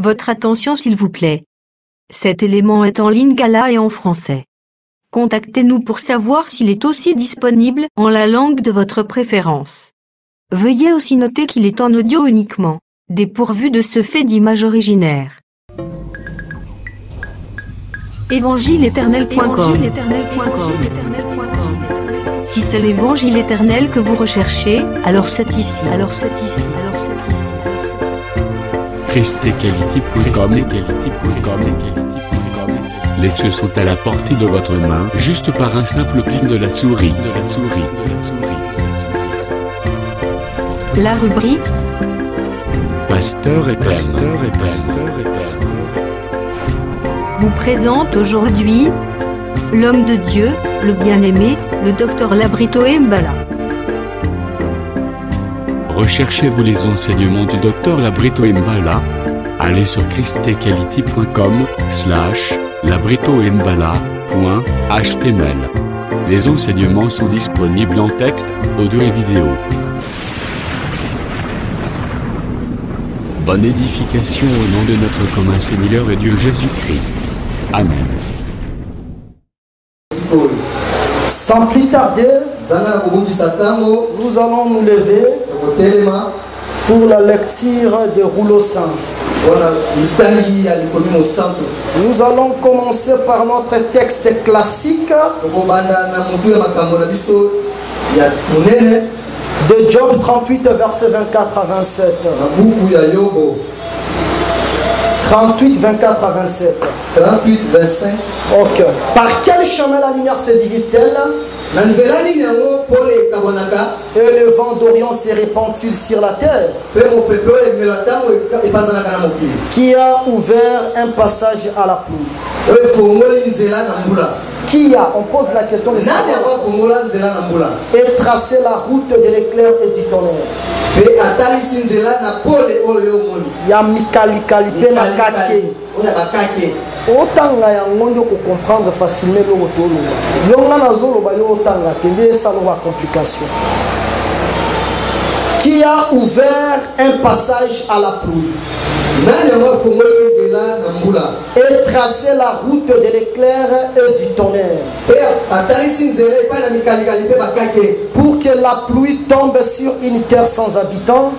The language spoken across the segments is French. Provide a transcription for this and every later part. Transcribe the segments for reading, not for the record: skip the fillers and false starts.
Votre attention s'il vous plaît. Cet élément est en lingala et en français. Contactez-nous pour savoir s'il est aussi disponible en la langue de votre préférence. Veuillez aussi noter qu'il est en audio uniquement, dépourvu de ce fait d'image originaire. Évangile-éternel.com. Si c'est l'évangile éternel que vous recherchez, alors c'est ici. ChristEquality.com. Les cieux sont à la portée de votre main, juste par un simple clic de la souris. La rubrique Pasteur éternel. vous présente aujourd'hui l'homme de Dieu, le bien-aimé, le docteur Labrito Mbala. Recherchez-vous les enseignements du docteur Labrito Mbala? Allez sur christequality.com/labritombala.html. Les enseignements sont disponibles en texte, audio et vidéo. Bonne édification au nom de notre commun Seigneur et Dieu Jésus-Christ. Amen. Sans plus tarder, nous allons nous lever pour la lecture des rouleaux saints. Nous allons commencer par notre texte classique de Job 38, versets 24 à 27. 38, 24 à 27. 38, 25. Ok. Par quel chemin la lumière se divise-t-elle? Et le vent d'Orient se répand-il sur la terre? Qui a ouvert un passage à la pluie? Qui a, on pose la question de et tracé la route de l'éclair et du tonnerre. Ya mikali kalite na kake. Otanga ya ngondo ko comprendre facilement le rotolo. Yonga na zolo ba yo otanga kende salo ba complication. Qui a ouvert un passage à la pluie et tracé la route de l'éclair et du tonnerre pour que la pluie tombe sur une terre sans habitants,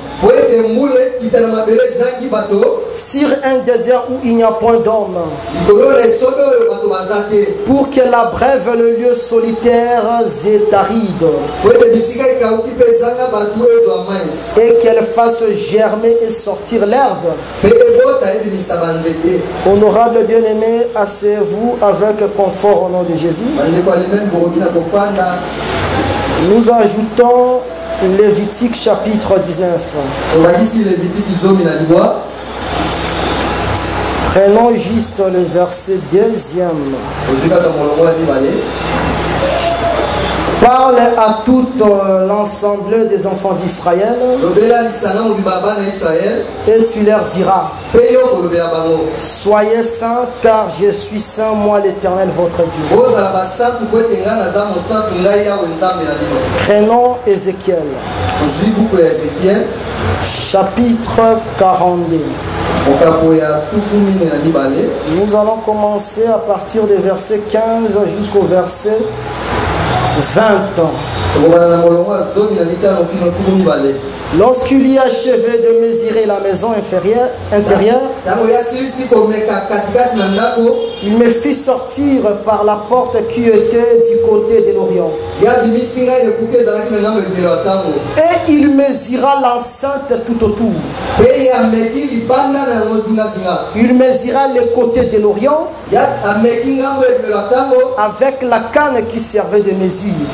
sur un désert où il n'y a point d'homme, pour que la brève le lieu solitaire et aride, et qu'elle fasse germer et sortir l'herbe. Honorable bien-aimé, asseyez-vous avec confort au nom de Jésus. Nous ajoutons Lévitique chapitre 19. Prenons juste le verset 2e. Parle à tout l'ensemble des enfants d'Israël et tu leur diras: soyez saints car je suis saint, moi l'Éternel votre Dieu. Prenons Ézéchiel chapitre 42. Nous allons commencer à partir du verset 15 jusqu'au verset 20 ans. Lorsqu'il y achevé de mesurer la maison intérieure, il me fit sortir par la porte qui était du côté de l'Orient. Et il mesura l'enceinte tout autour. Il mesura les côtés de l'Orient avec la canne qui servait de mesure.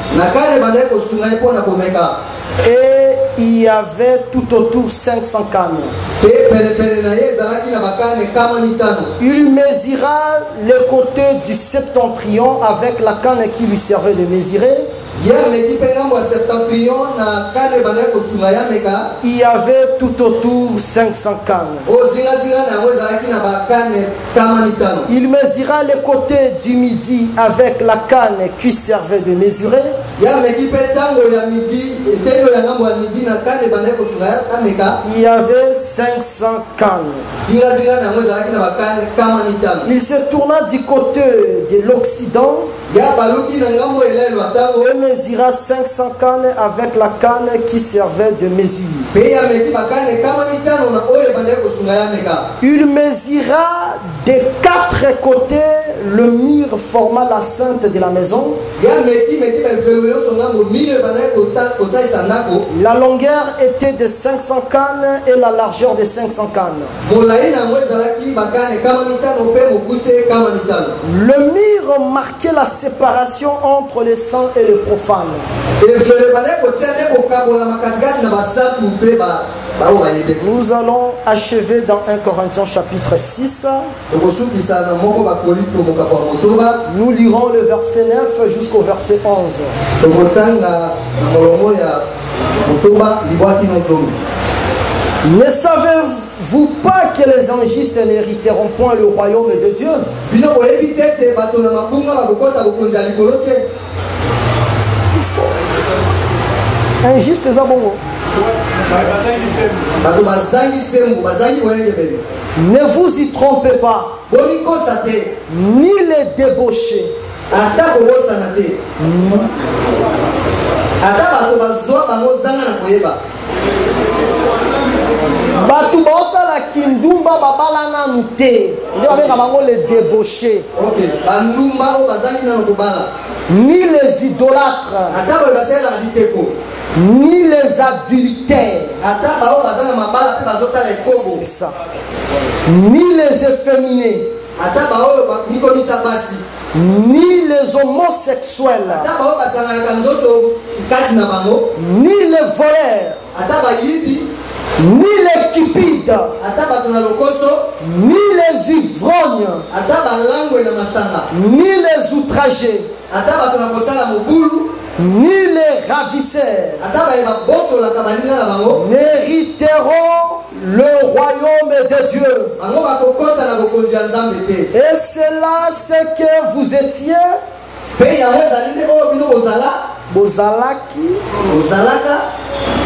Et il y avait tout autour 500 cannes. Il mesura les côtés du septentrion avec la canne qui lui servait de mesurer. Il y avait tout autour 500 cannes. Il mesura les côtés du midi avec la canne qui servait de mesurer. Il y avait 500 cannes. Il se tourna du côté de l'Occident et mesura 500 cannes avec la canne qui servait de mesure. Il mesura des 4 côtés, le mur forma la ceinte de la maison. La longueur était de 500 cannes et la largeur de 500 cannes. Le mur marquait la séparation entre les saints et les profanes. Nous allons achever dans 1 Corinthiens chapitre 6. Nous lirons le verset 9 jusqu'au verset 11. Ne savez-vous pas que les angistes n'hériteront point le royaume de Dieu? Injuste, c'est bon. Ne vous y trompez pas, ni les débauchés, les débauchés, ni les idolâtres, ni les adultères, ni les efféminés, ni les homosexuels, ni les voleurs, ni les cupides, ni les ivrognes, ni les outragés, ni les ravisseurs n'hériteront le royaume de Dieu. Et c'est là ce que vous étiez.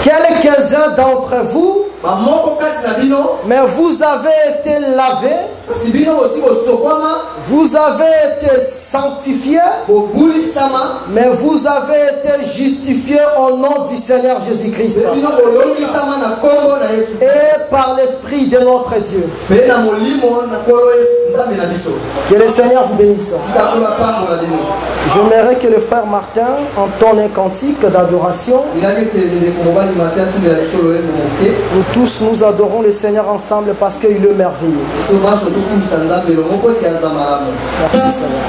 Quelques-uns d'entre vous, mais vous avez été lavés, vous avez été sanctifiés, mais vous avez été justifiés au nom du Seigneur Jésus-Christ et par l'Esprit de notre Dieu. Que le Seigneur vous bénisse. J'aimerais que le frère Martin entonne un cantique d'adoration. Nous tous nous adorons le Seigneur ensemble parce qu'il est merveilleux. Merci Seigneur.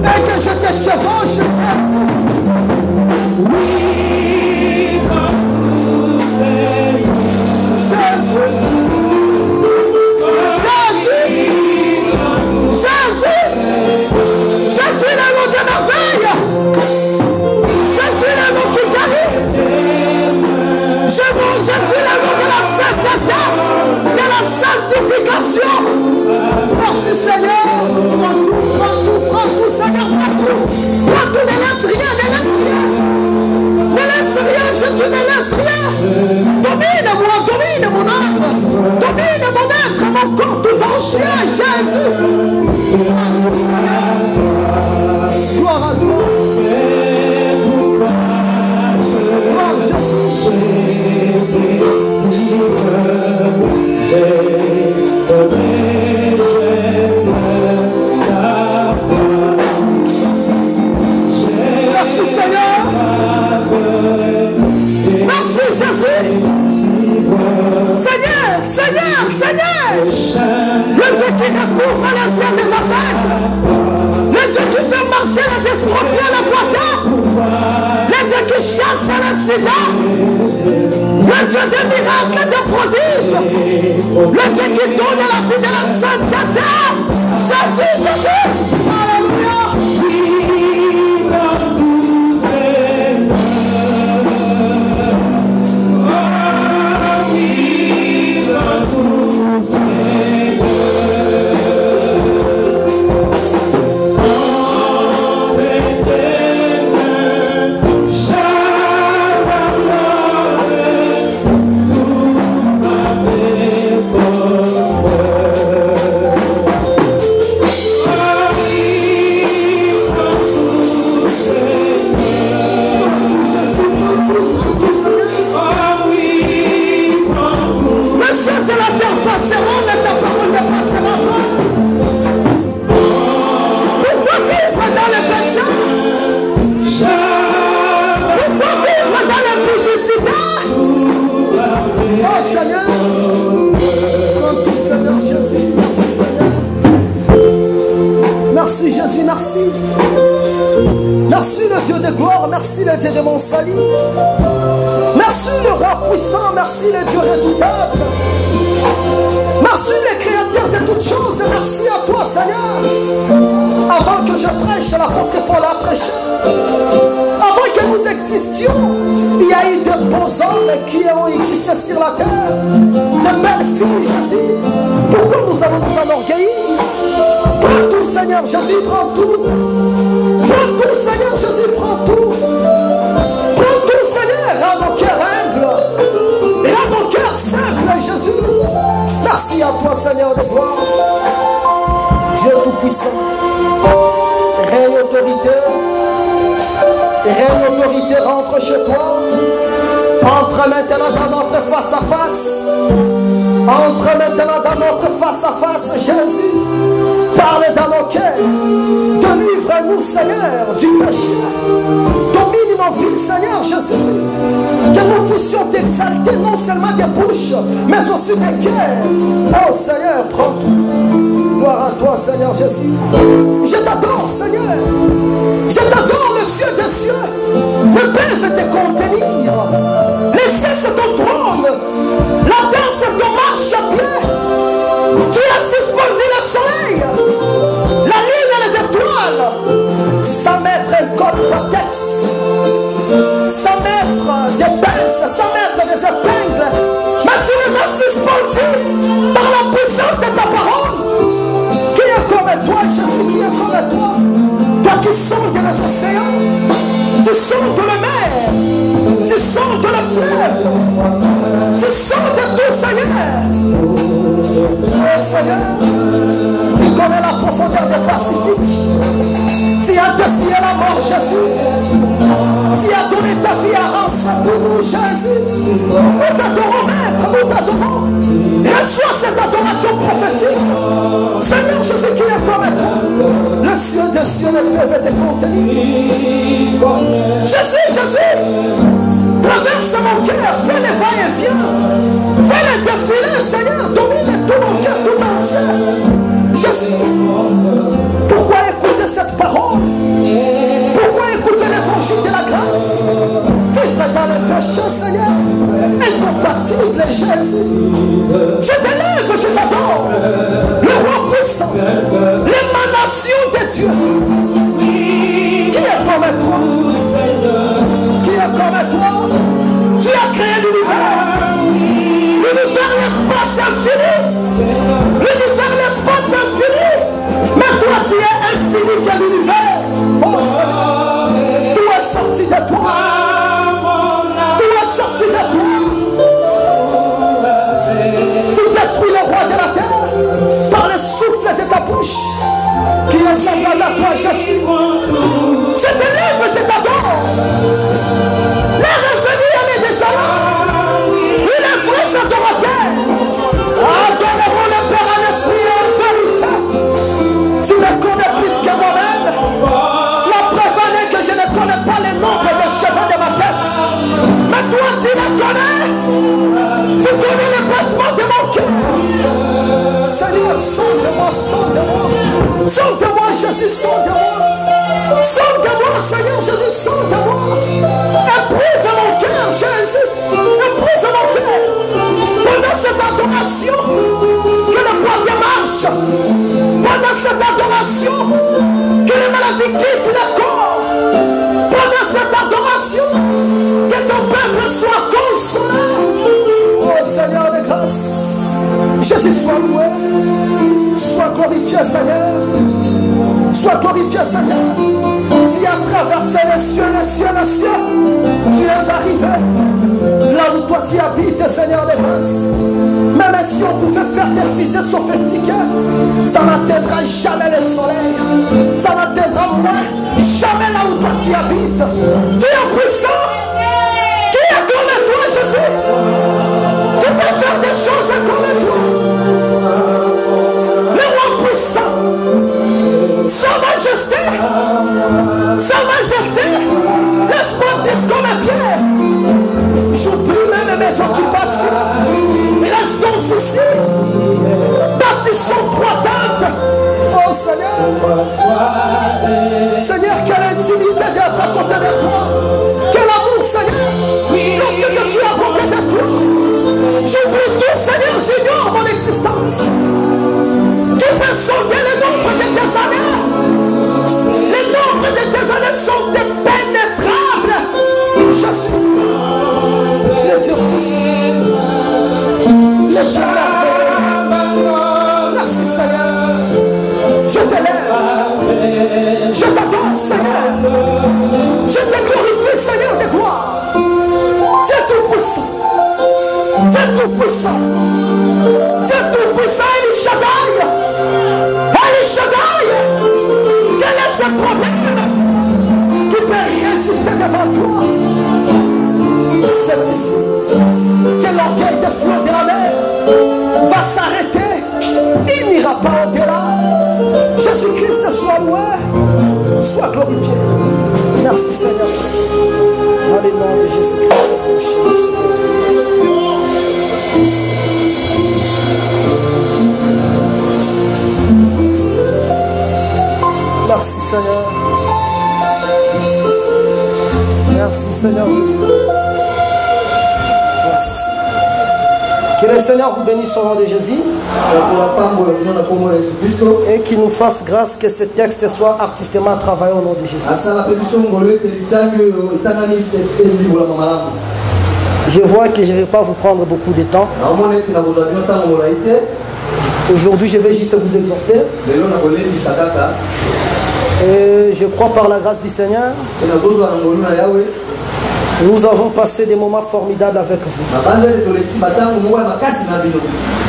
Et que je marcher les esprits bien les boiteux, le Dieu qui chasse l'incident, le Dieu des miracles et des prodiges, le Dieu qui donne la vie de la sainteté. Jésus, Jésus, alléluia. Merci le Dieu de gloire, merci le Dieu de mon salut. Merci le roi puissant, merci le Dieu redoutable. Merci le créateur de toutes choses, merci à toi Seigneur. Avant que je prêche, l'apôtre Paul a prêché. Avant que nous existions, il y a eu de beaux hommes qui ont existé sur la terre. De belles filles, Jésus. Pourquoi nous allons nous enorgueillir? Prends tout Seigneur, Jésus, prends tout. Prends tout Seigneur, Jésus, prends tout. Prends tout Seigneur, rends mon cœur humble. Rends mon cœur simple, Jésus. Merci à toi Seigneur de gloire. Dieu tout-puissant. Règne autorité. Règne autorité, rentre chez toi. Entre maintenant dans notre face à face. Entre maintenant dans notre face à face, Jésus. Parle dans nos cœurs. Délivre-nous, Seigneur, du péché. Domine nos vies, Seigneur Jésus. Que nous puissions t'exalter non seulement des bouches, mais aussi des cœurs. Oh Seigneur, prends tout. Gloire à toi, Seigneur Jésus. Je t'adore, Seigneur. Je t'adore, le ciel des cieux. Ne peuvent te contenir. Les cieux, c'est ton trône. La terre, c'est ton marche-pied. Tu as suspendu le soleil, la lune et les étoiles, sans mettre un code protex, sans mettre des pinces, sans mettre des épingles. Mais tu les as suspendus par la puissance de ta parole. Qui est comme toi, Jésus, qui est comme toi? Toi qui sondes les océans, tu sondes la mer, tu sondes le fleuve, tu sondes tout, Seigneur. Oh Seigneur, tu connais la profondeur des Pacifiques. Tu as défié la mort, Jésus. Tu as donné ta vie à rançon pour nous, Jésus. Nous t'adorons, Maître, nous t'adorons. Reçois cette adoration prophétique. Seigneur Jésus, qui est comme toi. Le ciel des cieux ne peuvent te contenir. Jésus, Jésus, traverse mon cœur, fais les va-et-vient. Fais les défilés, Seigneur, domine tout mon cœur tout entier. Jésus, pourquoi écouter cette parole? Pourquoi écouter l'évangile de la grâce? Vivre dans le péché, Seigneur, incompatible, Jésus. Je t'élève, je t'adore. Le roi puissant, l'émanation de Dieu. Qui est comme toi? Qui est comme toi? Tu as créé l'univers. L'univers, l'espace infini. L'univers, l'espace infini. Mais toi, tu es infini que l'univers. Oh Seigneur, tout est sorti de toi. Tout est sorti de toi. Tu détruis le roi de la terre par le souffle de ta bouche qui est semblable à toi, Jésus. Je t'élève, je t'adore. La revenue, elle est déjà là. Il est vrai, adorateur. Adorerons le Père en esprit et en vérité. Tu me connais plus que moi-même. La preuve en est que je ne connais pas les nombres des cheveux de ma tête. Mais toi, tu les connais. Tu connais les battements de mon cœur. Seigneur, sonde-moi, sonde-moi. Sonde-moi, Jésus, sonde-moi. descende à moi. Éprouve mon cœur, Jésus. Éprouve mon cœur. Pendant cette adoration, que le poids marche. Pendant cette adoration, que les maladies quittent le corps. Pendant cette adoration, que ton peuple soit consolé. Oh Seigneur de grâce, Jésus soit loué, sois glorifié Seigneur, sois glorifié Seigneur. Tu as traversé les cieux, les cieux, les cieux. Tu es arrivé là où toi tu habites Seigneur de grâce. Même si on pouvait faire des fusées sophistiquées, ça n'atteindra jamais le soleil, ça n'atteindra moins jamais là où toi tu habites. Tu es puissant. Qui est comme toi Jésus? Tu peux faire des choses comme toi. Le roi puissant, sa majesté, laisse-moi dire comme Pierre. J'oublie même mes occupations. Restons ici, bâtissons trois tentes. Oh Seigneur, Seigneur, quelle intimité d'être à côté de toi. Quel amour Seigneur, lorsque je suis à côté de toi. J'oublie tout Seigneur, j'ignore mon existence. Tu peux sauver le nombre de tes années. Les nombres de tes années sont impénétrables. Je suis le Dieu puissant, le Dieu merveilleux. Merci Seigneur. Je t'élève, je t'adore Seigneur. Je te glorifie Seigneur de gloire. Tu es tout puissant. Tu es tout puissant. Tu es tout puissant. El Shaddai. El Shaddai. Quel est ce problème qui peut résister devant toi? C'est ici que l'orgueil des flots de la mer va s'arrêter. Il n'ira pas au-delà. Jésus-Christ soit loué, soit glorifié. Merci Seigneur. Dans le nom de Jésus-Christ. Merci Seigneur. Merci Seigneur Jésus. Merci. Que le Seigneur vous bénisse au nom de Jésus. Et qu'il nous fasse grâce que ce texte soit artistement travaillé au nom de Jésus. Je vois que je ne vais pas vous prendre beaucoup de temps. Aujourd'hui, je vais juste vous exhorter. Et je crois par la grâce du Seigneur, nous avons passé des moments formidables avec vous.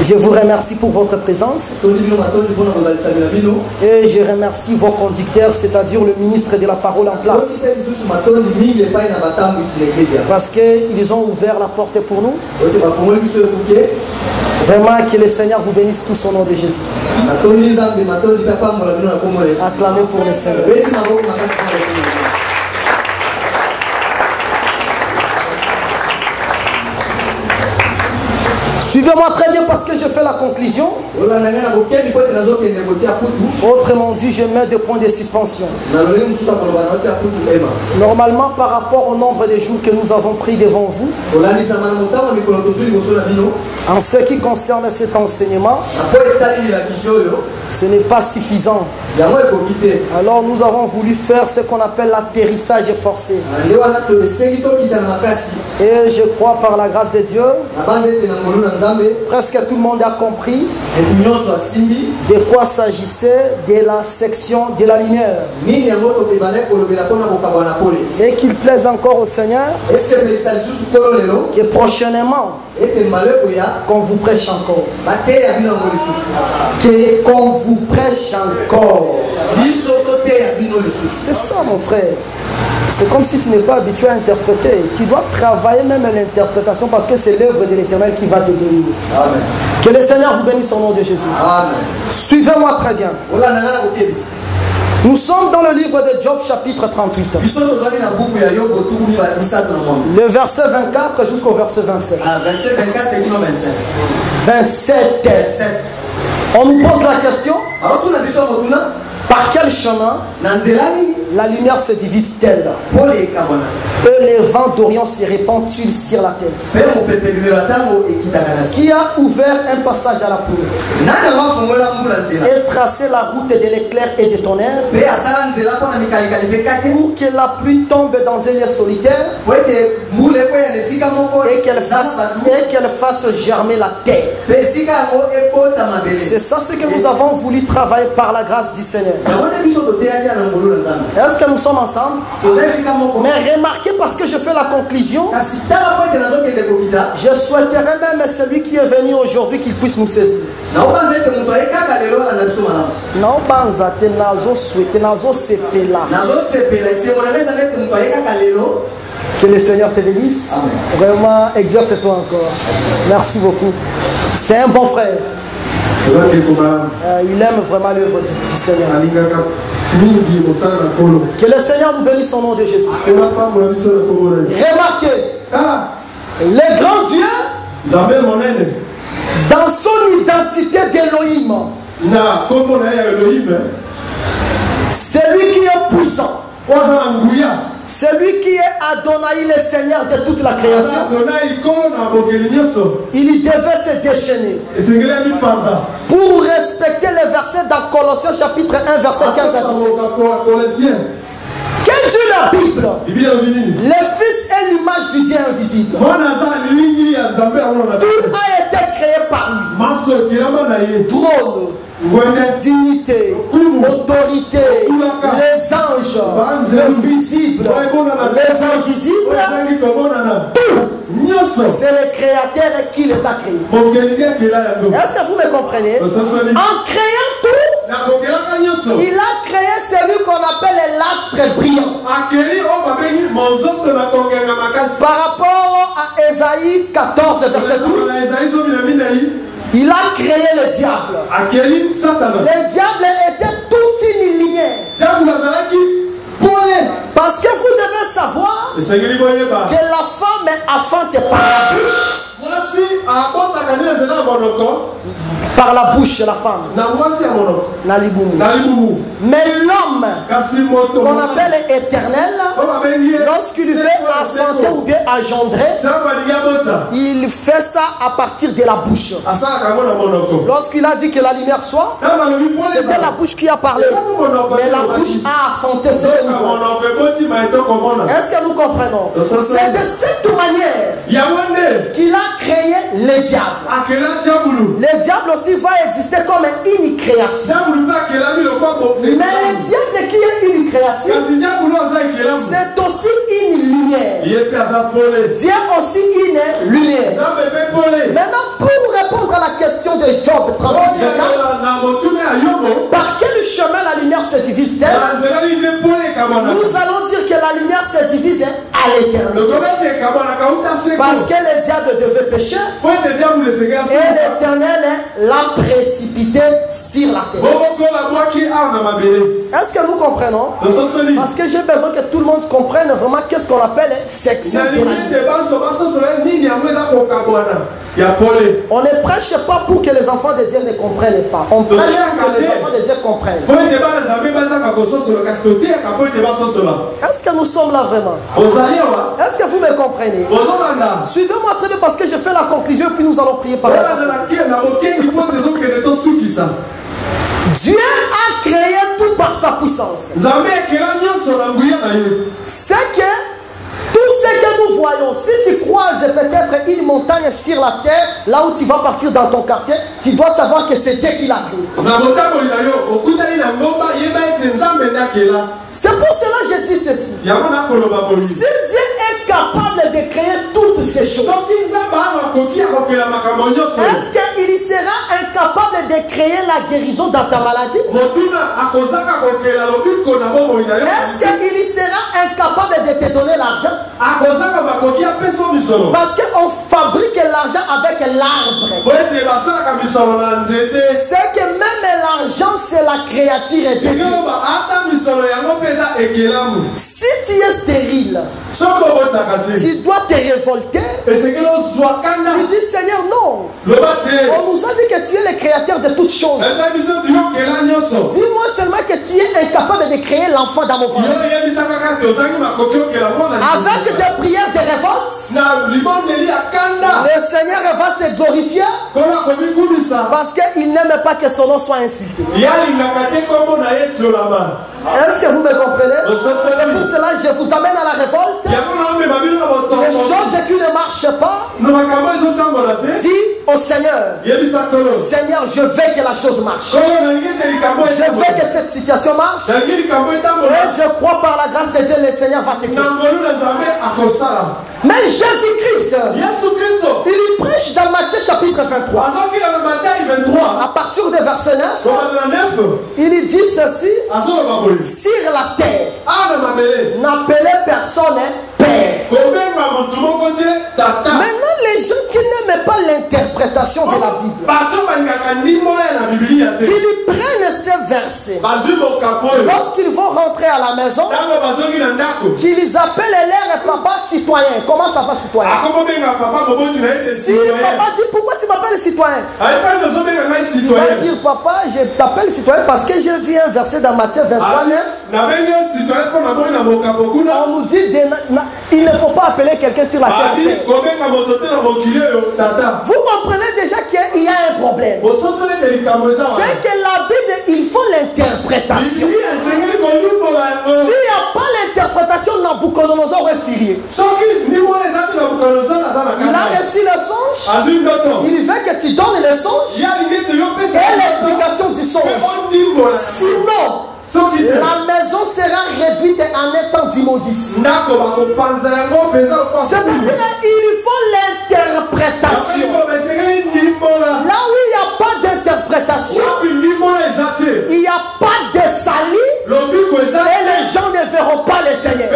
Je vous remercie pour votre présence. Et je remercie vos conducteurs, c'est-à-dire le ministre de la parole en place. Parce qu'ils ont ouvert la porte pour nous. Vraiment que le Seigneur vous bénisse tous au nom de Jésus. Acclamez pour le Seigneur. Suivez-moi très bien parce que je fais la conclusion. Autrement dit, je mets des points de suspension. Normalement, par rapport au nombre de jours que nous avons pris devant vous, en ce qui concerne cet enseignement, ce n'est pas suffisant. Alors nous avons voulu faire ce qu'on appelle l'atterrissage forcé. Et je crois par la grâce de Dieu, presque tout le monde a compris de quoi s'agissait de la section de la lumière. Et qu'il plaise encore au Seigneur que prochainement qu'on vous prêche encore. Qu'on vous prêche encore. C'est ça mon frère. C'est comme si tu n'es pas habitué à interpréter. Tu dois travailler même à l'interprétation parce que c'est l'œuvre de l'Éternel qui va te bénir. Amen. Que le Seigneur vous bénisse au nom de Jésus. Amen. Suivez-moi très bien. Nous sommes dans le livre de Job chapitre 38. Le verset 24 jusqu'au verset 27. Verset 24 et 27. On nous pose la question. Par quel chemin la lumière se divise-t-elle? Et les vents d'Orient se répandent-ils sur la terre? Qui a ouvert un passage à la poudre et tracé la route de l'éclair et du tonnerre pour que la pluie tombe dans un lieu solitaire et qu'elle fasse germer la terre? C'est ça ce que nous avons voulu travailler par la grâce du Seigneur. Est-ce que nous sommes ensemble? Mais remarquez, parce que je fais la conclusion, je souhaiterais même celui qui est venu aujourd'hui qu'il puisse nous saisir. Non, que le Seigneur te bénisse. Vraiment, exerce-toi encore. Merci beaucoup. C'est un bon frère. Il aime vraiment l'œuvre du Seigneur. Que le Seigneur nous bénisse au nom de Jésus. Remarquez, le grand Dieu, dans son identité d'Élohim, c'est lui qui est puissant. C'est lui qui est Adonai, le Seigneur de toute la création. Il devait se déchaîner pour respecter les versets dans Colossiens chapitre 1 verset 15 à 17. Quelle dit la Bible? Le Fils est l'image du Dieu invisible. Tout a été créé par lui. Trône, dignité, autorité, les anges, les visibles, les invisibles, tout. C'est le Créateur qui les a créés. Est-ce que vous me comprenez? En créant tout, il a créé celui qu'on appelle l'astre brillant. Par rapport à Ésaïe 14 verset 12, il a créé le diable. Le diable était toute une lumière. Parce que vous devez savoir que la femme est affantée par la bouche. Par la bouche de la femme. Mais l'homme qu'on appelle éternel, lorsqu'il veut enfanter ou bien engendrer, il fait ça à partir de la bouche. Lorsqu'il a dit que la lumière soit, c'était la bouche qui a parlé. Mais la bouche a enfanté ce que nous voyons. Est-ce que nous comprenons? C'est de cette manière qu'il a créé le diable. Le diable aussi va exister comme une créature. Mais le diable qui est une créature, c'est aussi une lumière. Dieu aussi une lumière. Maintenant, pour répondre à la question de Job 38, par quel chemin la lumière se divise-t-elle? Nous allons dire que la lumière se divise à l'éternel. Parce que le diable devait pécher et l'éternel l'a précipité sur la terre. Est-ce que nous comprenons? Parce que j'ai besoin que tout le monde comprenne vraiment qu'est-ce qu'on appelle section. On ne prêche pas pour que les enfants de Dieu ne comprennent pas. On prêche pour que les enfants de Dieu comprennent. Est-ce que nous sommes là vraiment? Est-ce que vous me comprenez? Suivez-moi très bien parce que je fais la conclusion puis nous allons prier par la Dieu a créé tout par sa puissance. C'est que tout ce que nous voyons, si tu croises peut-être une montagne sur la terre, là où tu vas partir dans ton quartier, tu dois savoir que c'est Dieu qui l'a créé. C'est pour cela que je dis ceci. Si Dieu est capable de créer toutes ces choses, est-ce qu'il sera incapable de créer la guérison dans ta maladie? Est-ce qu'il sera incapable de te donner l'argent? Parce qu'on fabrique l'argent avec l'arbre. C'est que même l'argent, c'est la créature de Dieu. Si tu es stérile, tu dois te révolter. Tu dis Seigneur, non. On nous a dit que tu es le créateur de toutes choses. Dis-moi seulement que tu es incapable de créer l'enfant dans mon ventre. Avec des prières de révolte, le Seigneur va se glorifier parce qu'il n'aime pas que son nom soit insulté. Est-ce que vous me comprenez? C'est pour cela que je vous amène à la révolte. Les choses qui ne marchent pas, dis au Seigneur, Seigneur, je veux que la chose marche. Je veux que cette situation marche. Et je crois par la grâce de Dieu, le Seigneur va t'exaucer. Mais Jésus-Christ, il prêche dans Matthieu chapitre 23. À partir du verset 9, il dit ceci: sur la terre, n'appelez personne père. Maintenant, les gens qui n'aiment pas l'interprétation de la Bible, ils prennent ces versets. Lorsqu'ils vont rentrer à la maison, qu'ils appellent leur papa citoyen. Comment ça va, citoyen? Si papa dit pourquoi tu m'appelles citoyen, tu vas dire papa, je t'appelle citoyen parce que j'ai vu un verset dans Matthieu 23:9. On nous dit il ne faut pas appeler quelqu'un sur la terre. Vous comprenez déjà qu'il y a un problème. C'est que la Bible, il faut l'interprétation. S'il n'y a pas l'interprétation, Nabucodonosor est furieux. Il a reçu le songe. Il veut que tu donnes le songe et l'explication du songe. Sinon, la maison sera réduite en un temps d'immondice. C'est-à-dire qu'il faut l'interprétation. Là où il n'y a pas d'interprétation, il n'y a pas de salut et les gens ne verront pas le Seigneur.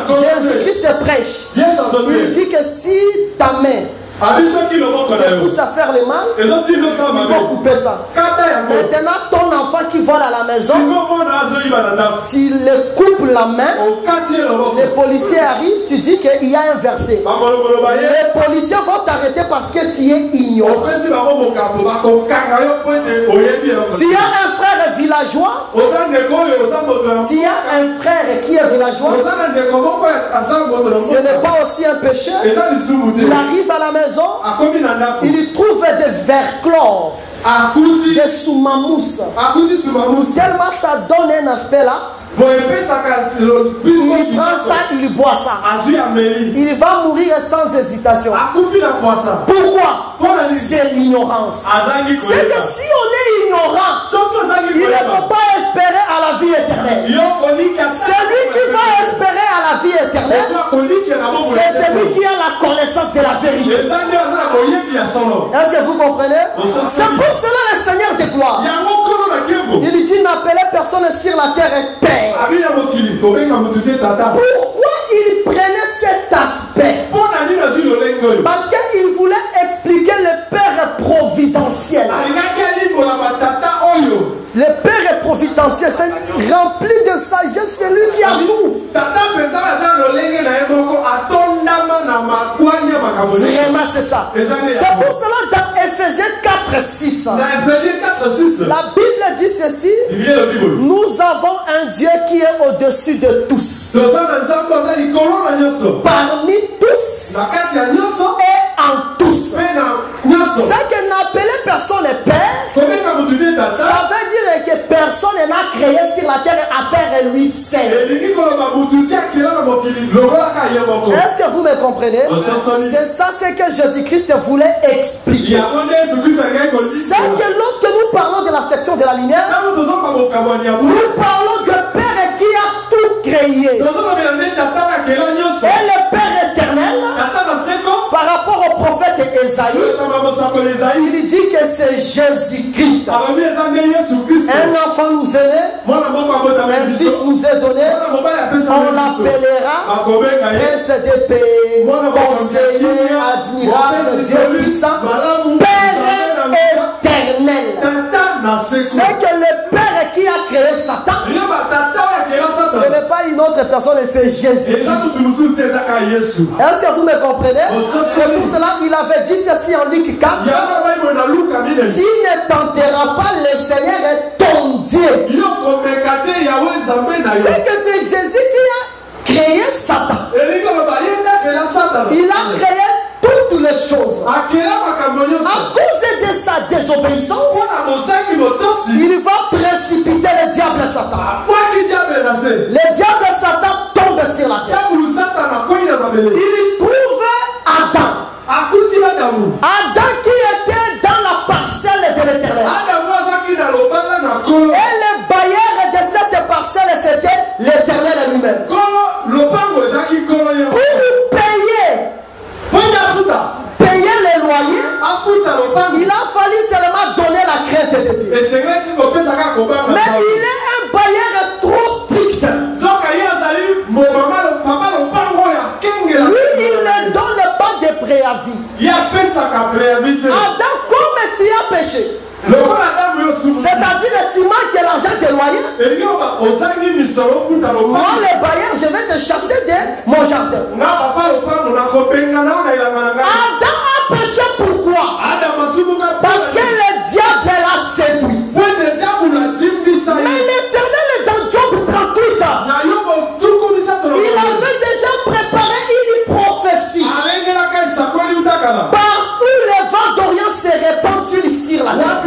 Jésus-Christ prêche. Il dit que si ta main te pousse à faire le mal, il faut couper ça. Maintenant, ton enfant qui vole à la maison, tu le coupes la main, les policiers arrivent, tu dis qu'il y a un verset. Les policiers vont t'arrêter parce que tu es ignorant. Tu as un frère villageois, tu as un frère qui est villageois, ce n'est pas aussi un pécheur. Il arrive à la maison, il trouve des verclos, des soumamous. Tellement ça donne un aspect là. Il prend ça, il boit ça. Il va mourir sans hésitation. Pourquoi? C'est l'ignorance. C'est que si on est ignorant, il ne faut pas espérer à la vie éternelle. Celui qui va espérer à la vie éternelle, c'est celui qui a la connaissance de la vérité. Est-ce que vous comprenez? C'est pour cela le Seigneur de gloire, il dit n'appelez personne sur la terre père. Pourquoi il prenait cet aspect? Parce qu'il voulait expliquer le Père providentiel. Le Père est providentiel, c'est rempli de sagesse, c'est lui qui a tout. Vraiment, c'est ça. C'est pour cela dans Ephésiens 4:6, la Bible dit ceci: nous avons un Dieu qui est au-dessus de tous, parmi tous et en tous. C'est que n'appeler personne Père, ça veut dire que personne n'a créé sur la terre à part lui seul. Est-ce que vous me comprenez? C'est ça ce que Jésus-Christ voulait expliquer. C'est que lorsque nous parlons de la section de la lumière, nous parlons de Père qui a tout créé. Et le Père éternel, par rapport au prophète Esaïe, il dit que c'est Jésus-Christ. Un enfant nous est né, un fils nous est donné, on l'appellera Prince de paix, conseiller admirable, Dieu puissant, Père éternel. C'est que le Père qui a créé Satan, Ce n'est pas une autre personne, c'est Jésus. Est-ce que vous me comprenez? C'est pour cela qu'il avait dit ceci en Luc 4. Tu ne tenteras pas le Seigneur est ton Dieu. C'est que c'est Jésus qui a créé Satan. Il a créé toutes les choses. À cause de sa désobéissance, il va précipiter le diable Satan. Le diable Satan tombe sur la terre. Il trouve Adam. Adam qui était dans la parcelle de l'Éternel. Et le bailleur de cette parcelle, c'était l'Éternel lui-même. Pour payer les loyers, il a fallu seulement donner la crainte de Dieu. Mais il est un bailleur trop strict. Lui, il ne donne pas de préavis. Adam, comme tu as péché, c'est-à-dire tu manques l'argent de loyer, moi les bailleurs, je vais te chasser de mon jardin. Adam a péché, pourquoi? Parce que le diable l'a séduit. Mais l'Éternel est dans Job 38. Il avait déjà préparé une prophétie par où les vents d'Orient se répandent sur la terre.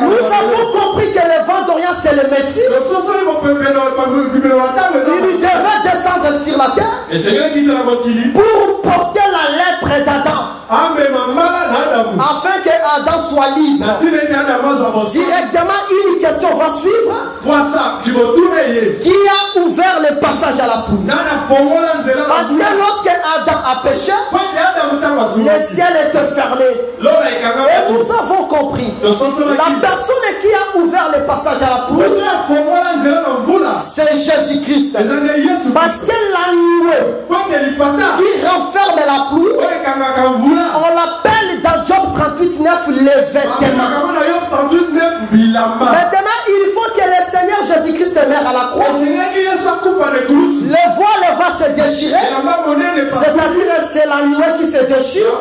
Nous avons compris que le vent d'Orient c'est le Messie. Il devait descendre sur la terre pour porter la lèpre d'Adam, afin que Adam soit libre. Directement, une question va suivre. Qui a ouvert le passage à la poule? Parce que lorsque Adam a péché, le ciel était fermé. Et nous avons compris. La personne qui a ouvert le passage à la poule, c'est Jésus-Christ. Parce que la nuée qui renferme la poule, on l'appelle dans Job 38:9 les vêtements. Maintenant, il faut que le Seigneur Jésus-Christ meure à la croix. Le voile va se déchirer. C'est-à-dire c'est la nuée qui se déchire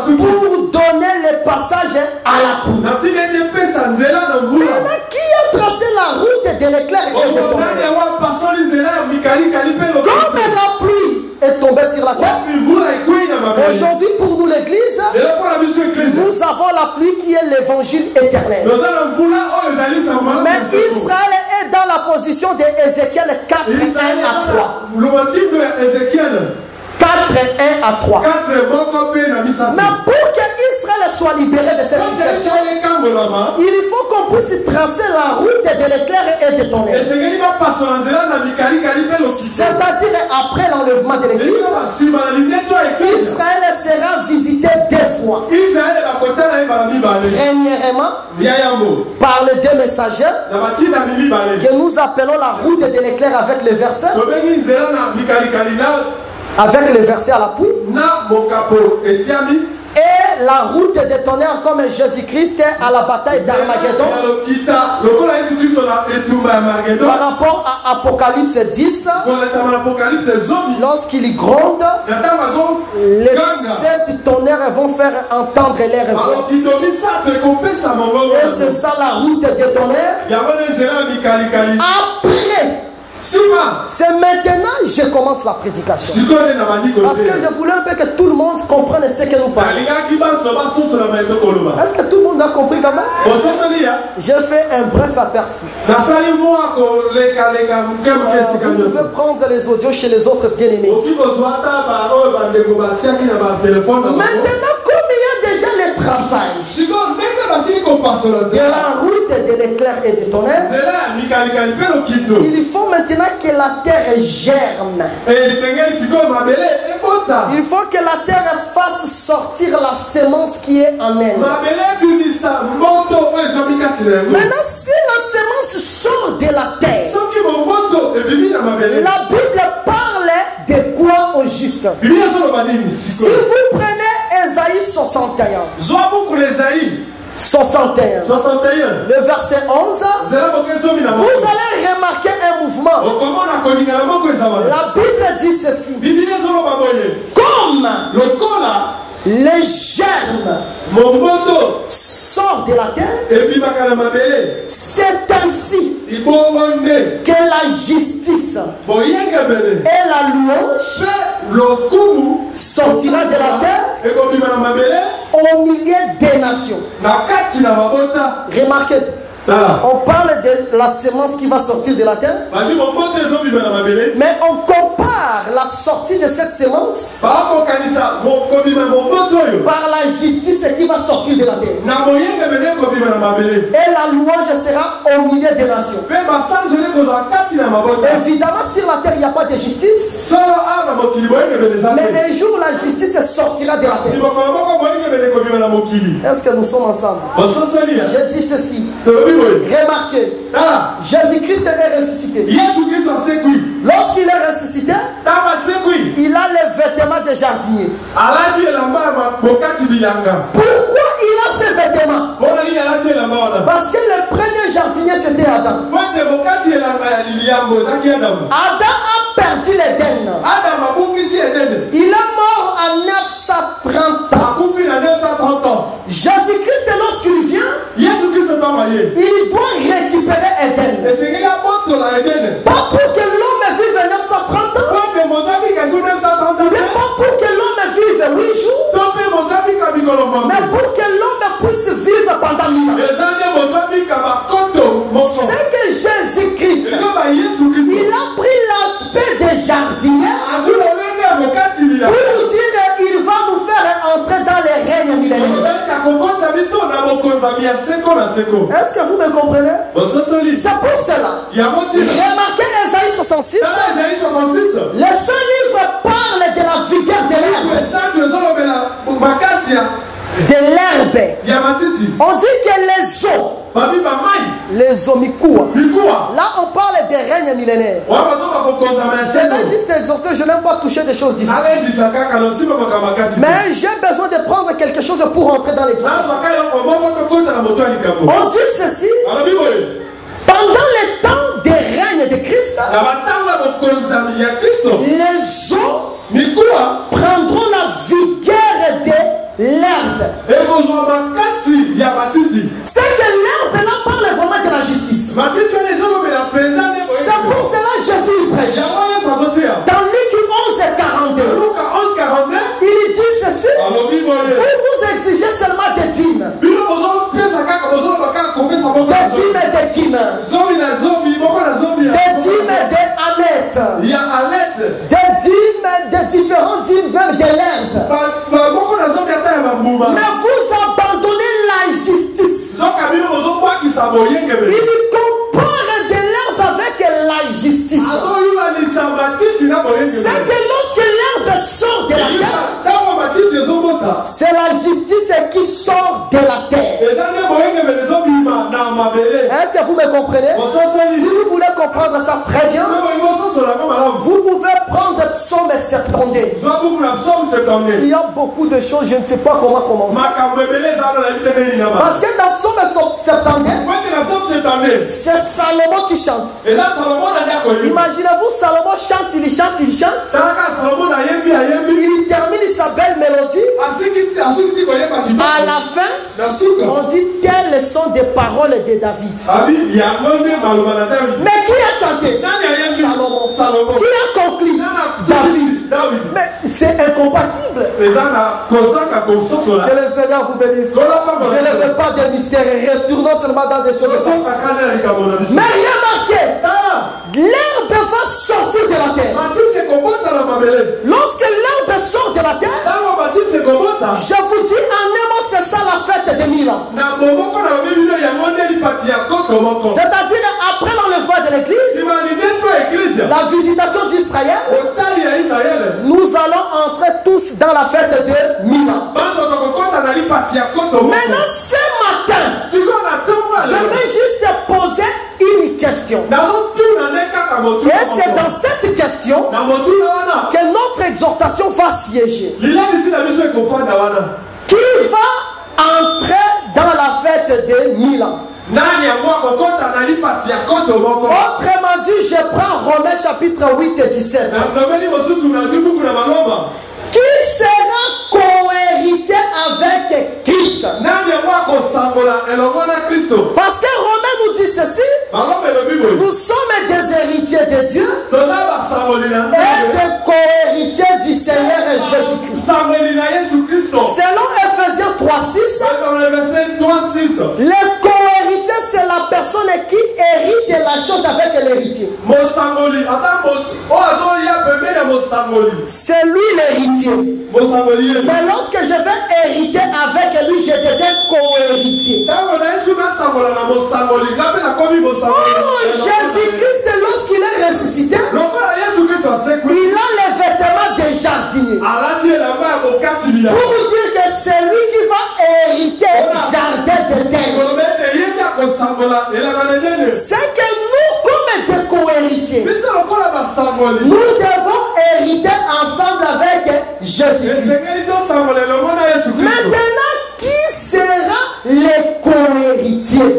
pour donner le passage à la poule. Maintenant, qui a tracé la route de l'éclair et de tonnerre? Comme la pluie est tombée sur la terre, aujourd'hui pour nous l'église, nous avons la pluie qui est l'évangile éternel. Mais Israël est dans la position d'Ézéchiel 4, 1 à 3. 4, 1 à 3. Mais pour que Israël soit libéré de cette situation, il faut qu'on puisse tracer la route de l'éclair et de tonnerre. C'est-à-dire après l'enlèvement de l'église, Israël sera visité 2 fois. Premièrement, par les 2 messagers que nous appelons la route de l'éclair avec les versets. Avec le verset à l'appui. Et la route de tonnerre comme Jésus-Christ à la bataille d'Armageddon. Par rapport à Apocalypse 10, lorsqu'il gronde, les 7 tonnerres vont faire entendre leur voix. Et c'est ça la route de tonnerre. Après, c'est maintenant que je commence la prédication. Parce que je voulais un peu que tout le monde comprenne ce que nous parlons. Est-ce que tout le monde a compris quand même? Je fais un bref aperçu. Vous pouvez prendre les audios chez les autres bien-aimés. Maintenant, comme il y a déjà les traçages de la route de l'éclair et du tonnerre, il faut maintenant que la terre germe. Il faut que la terre fasse sortir la semence qui est en elle. Maintenant, si la semence sort de la terre, la Bible parle de quoi au juste? Si vous prenez Ésaïe 61, 61. 61. Le verset 11. Vous allez remarquer un mouvement. La Bible dit ceci. Comme les germes sortent de la terre, c'est ainsi que la justice et la louange sortira de la terre au milieu des nations. Remarquez, on parle de la semence qui va sortir de la terre, mais on compare la sortie de cette semence par la justice qui va sortir de la terre. Et la louange sera au milieu des nations. Évidemment, sur la terre, il n'y a pas de justice, mais un jour, la justice sortira de la terre. Est-ce que nous sommes ensemble? Je dis ceci. Remarquez, Jésus-Christ est ressuscité. Lorsqu'il est ressuscité, il a les vêtements de jardinier. Pourquoi il a ces vêtements? Parce que le premier jardinier c'était Adam. Adam a perdu l'Éden. Il est mort à 930 ans. Jésus-Christ, lorsqu'il vient, il doit récupérer Éden. Pas pour que l'homme vive 930 ans. Mais pas pour que l'homme vive 8 jours. Mais pour que l'homme puisse vivre pendant 1000 ans. C'est que Jésus-Christ, il a pris l'aspect des jardiniers pour dire qu'il va nous faire entrer dans les règnes millénaires. Est-ce que vous me comprenez? C'est pour cela. Remarquez Ésaïe 66. Les 5 livres parlent de la vigueur de l'herbe. De l'herbe. On dit que les eaux là on parle des règnes millénaires. Je vais juste exhorter, je n'aime pas toucher des choses difficiles, mais j'ai besoin de prendre quelque chose pour entrer dans l'exhortation. On dit ceci: pendant le temps des règnes de Christ, les eaux prendront la vigueur de l'herbe. C'est que l'herbe là parle vraiment de la justice. C'est pour cela que Jésus prêche. Dans Luc 11:42, il dit ceci: vous exigez seulement des dîmes. Des dîmes et des kimes. Des dîmes et des alettes. Des dîmes, des différents dîmes, même de l'herbe. Mais vous abandonnez la justice. Il compare de l'herbe avec la justice. C'est que lorsque l'herbe sort de la terre, c'est la justice qui sort de la terre. Est-ce que vous me comprenez? Si vous voulez comprendre ça très bien, vous pouvez prendre Psaume 72. Il y a beaucoup de choses, je ne sais pas comment commencer. Parce que dans Psaume 72, c'est Salomon qui chante. Imaginez-vous, Salomon chante, il chante. Il termine sa belle mélodie. À la fin, on dit telles sont des paroles de David. Mais qui a chanté? Salomon. Qui a conclu? David. Mais c'est incompatible. Que le Seigneur vous bénisse. Je ne veux pas de mystère. Retournons seulement dans des choses. Mais remarquez, l'herbe va sortir de la terre. Lorsque l'herbe sort de la terre, je vous dis en un mot, c'est ça la fête des 1000 ans. C'est-à-dire après l'enlèvement de l'église, la visitation d'Israël, nous allons entrer tous dans la fête de 1000 ans. Maintenant, ce matin, je vais juste poser une question. Et c'est dans cette question que notre exhortation va siéger. Qui va entrer dans la fête dette de 1000 ans. Autrement dit, je prends Romains chapitre 8 et 17. Qui sera co-héritier avec Christ? Parce que Romains nous dit ceci: nous sommes des héritiers de Dieu et des co-héritiers du Seigneur Jésus-Christ. Selon Ephésiens 3:6, le co-héritier, c'est la personne qui hérite la chose avec l'héritier. C'est lui l'héritier. Mais lorsque je vais hériter avec lui, je deviens co-héritier. Oh, Jésus-Christ, lorsqu'il est ressuscité, il a les vêtements des jardiniers. Pour dire que c'est lui qui va hériter le jardin d'Éden. C'est que nous, comme des co-héritiers, nous devons hériter ensemble avec Jésus-Christ. Maintenant, qui sera les co-héritiers?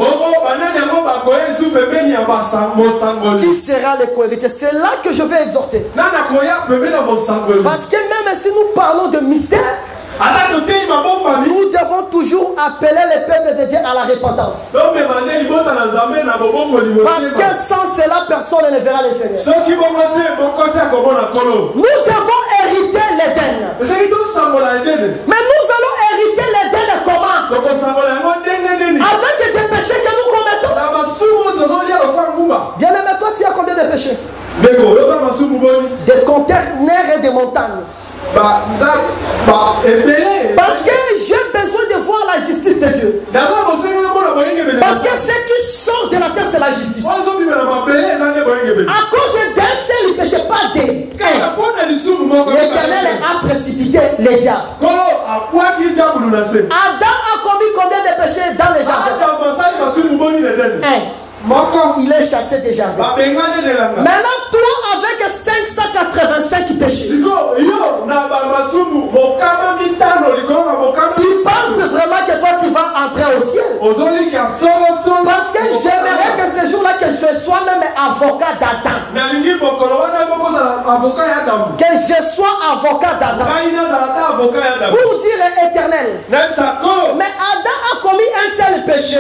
Qui sera les co-héritiers? C'est là que je vais exhorter. Parce que même si nous parlons de mystère, nous devons toujours appeler le peuple de Dieu à la repentance. Parce que sans cela, personne ne verra le Seigneur. Nous devons hériter l'Éden. Mais nous allons hériter l'Éden comment? Avec des péchés que nous commettons. Bien aimé, toi tu as combien de péchés? Des conteneurs et des montagnes. Parce que j'ai besoin de voir la justice de Dieu. Parce que ce qui sort de la terre, c'est la justice. À cause d'un seul péché, pas des. L'Éternel a précipité les diables. Adam a commis combien de péchés dans les jardins? Il est chassé des jardins. Maintenant, toi, avec 585 péchés, tu penses vraiment que toi, tu vas entrer au ciel? Parce que j'aimerais que ce jour-là, que je sois même avocat d'Adam. Que je sois avocat d'Adam. Pour dire Éternel. Mais Adam a commis un seul péché. Il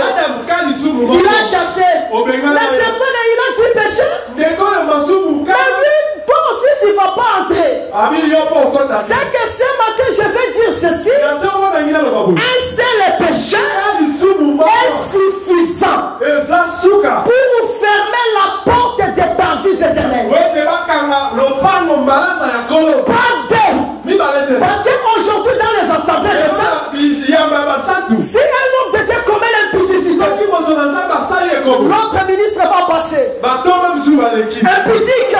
a chassé. Mais c'est vrai, il a dit péché. Mais lui, toi aussi, tu ne vas pas entrer. C'est que ce matin, je vais dire ceci. Un seul péché est suffisant pour fermer la porte des parvis éternels. Pas deux. Parce qu'aujourd'hui, dans les assemblées de ça, si un homme de Dieu commet l'impudicité, notre ministre va passer. Impudique,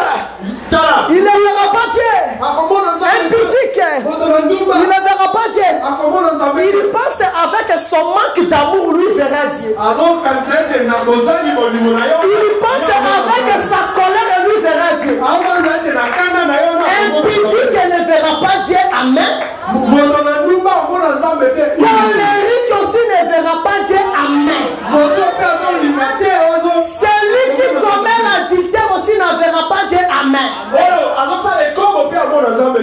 il ne verra pas Dieu. Impudique, il ne verra pas Dieu. Il pense avec son manque d'amour, lui verra Dieu. Il pense avec sa colère, lui verra Dieu. Impudique ne verra pas Dieu. Amen. Colérique aussi ne verra pas Dieu. Amen. Celui qui commet l'adultère aussi ne verra pas Dieu. Amen.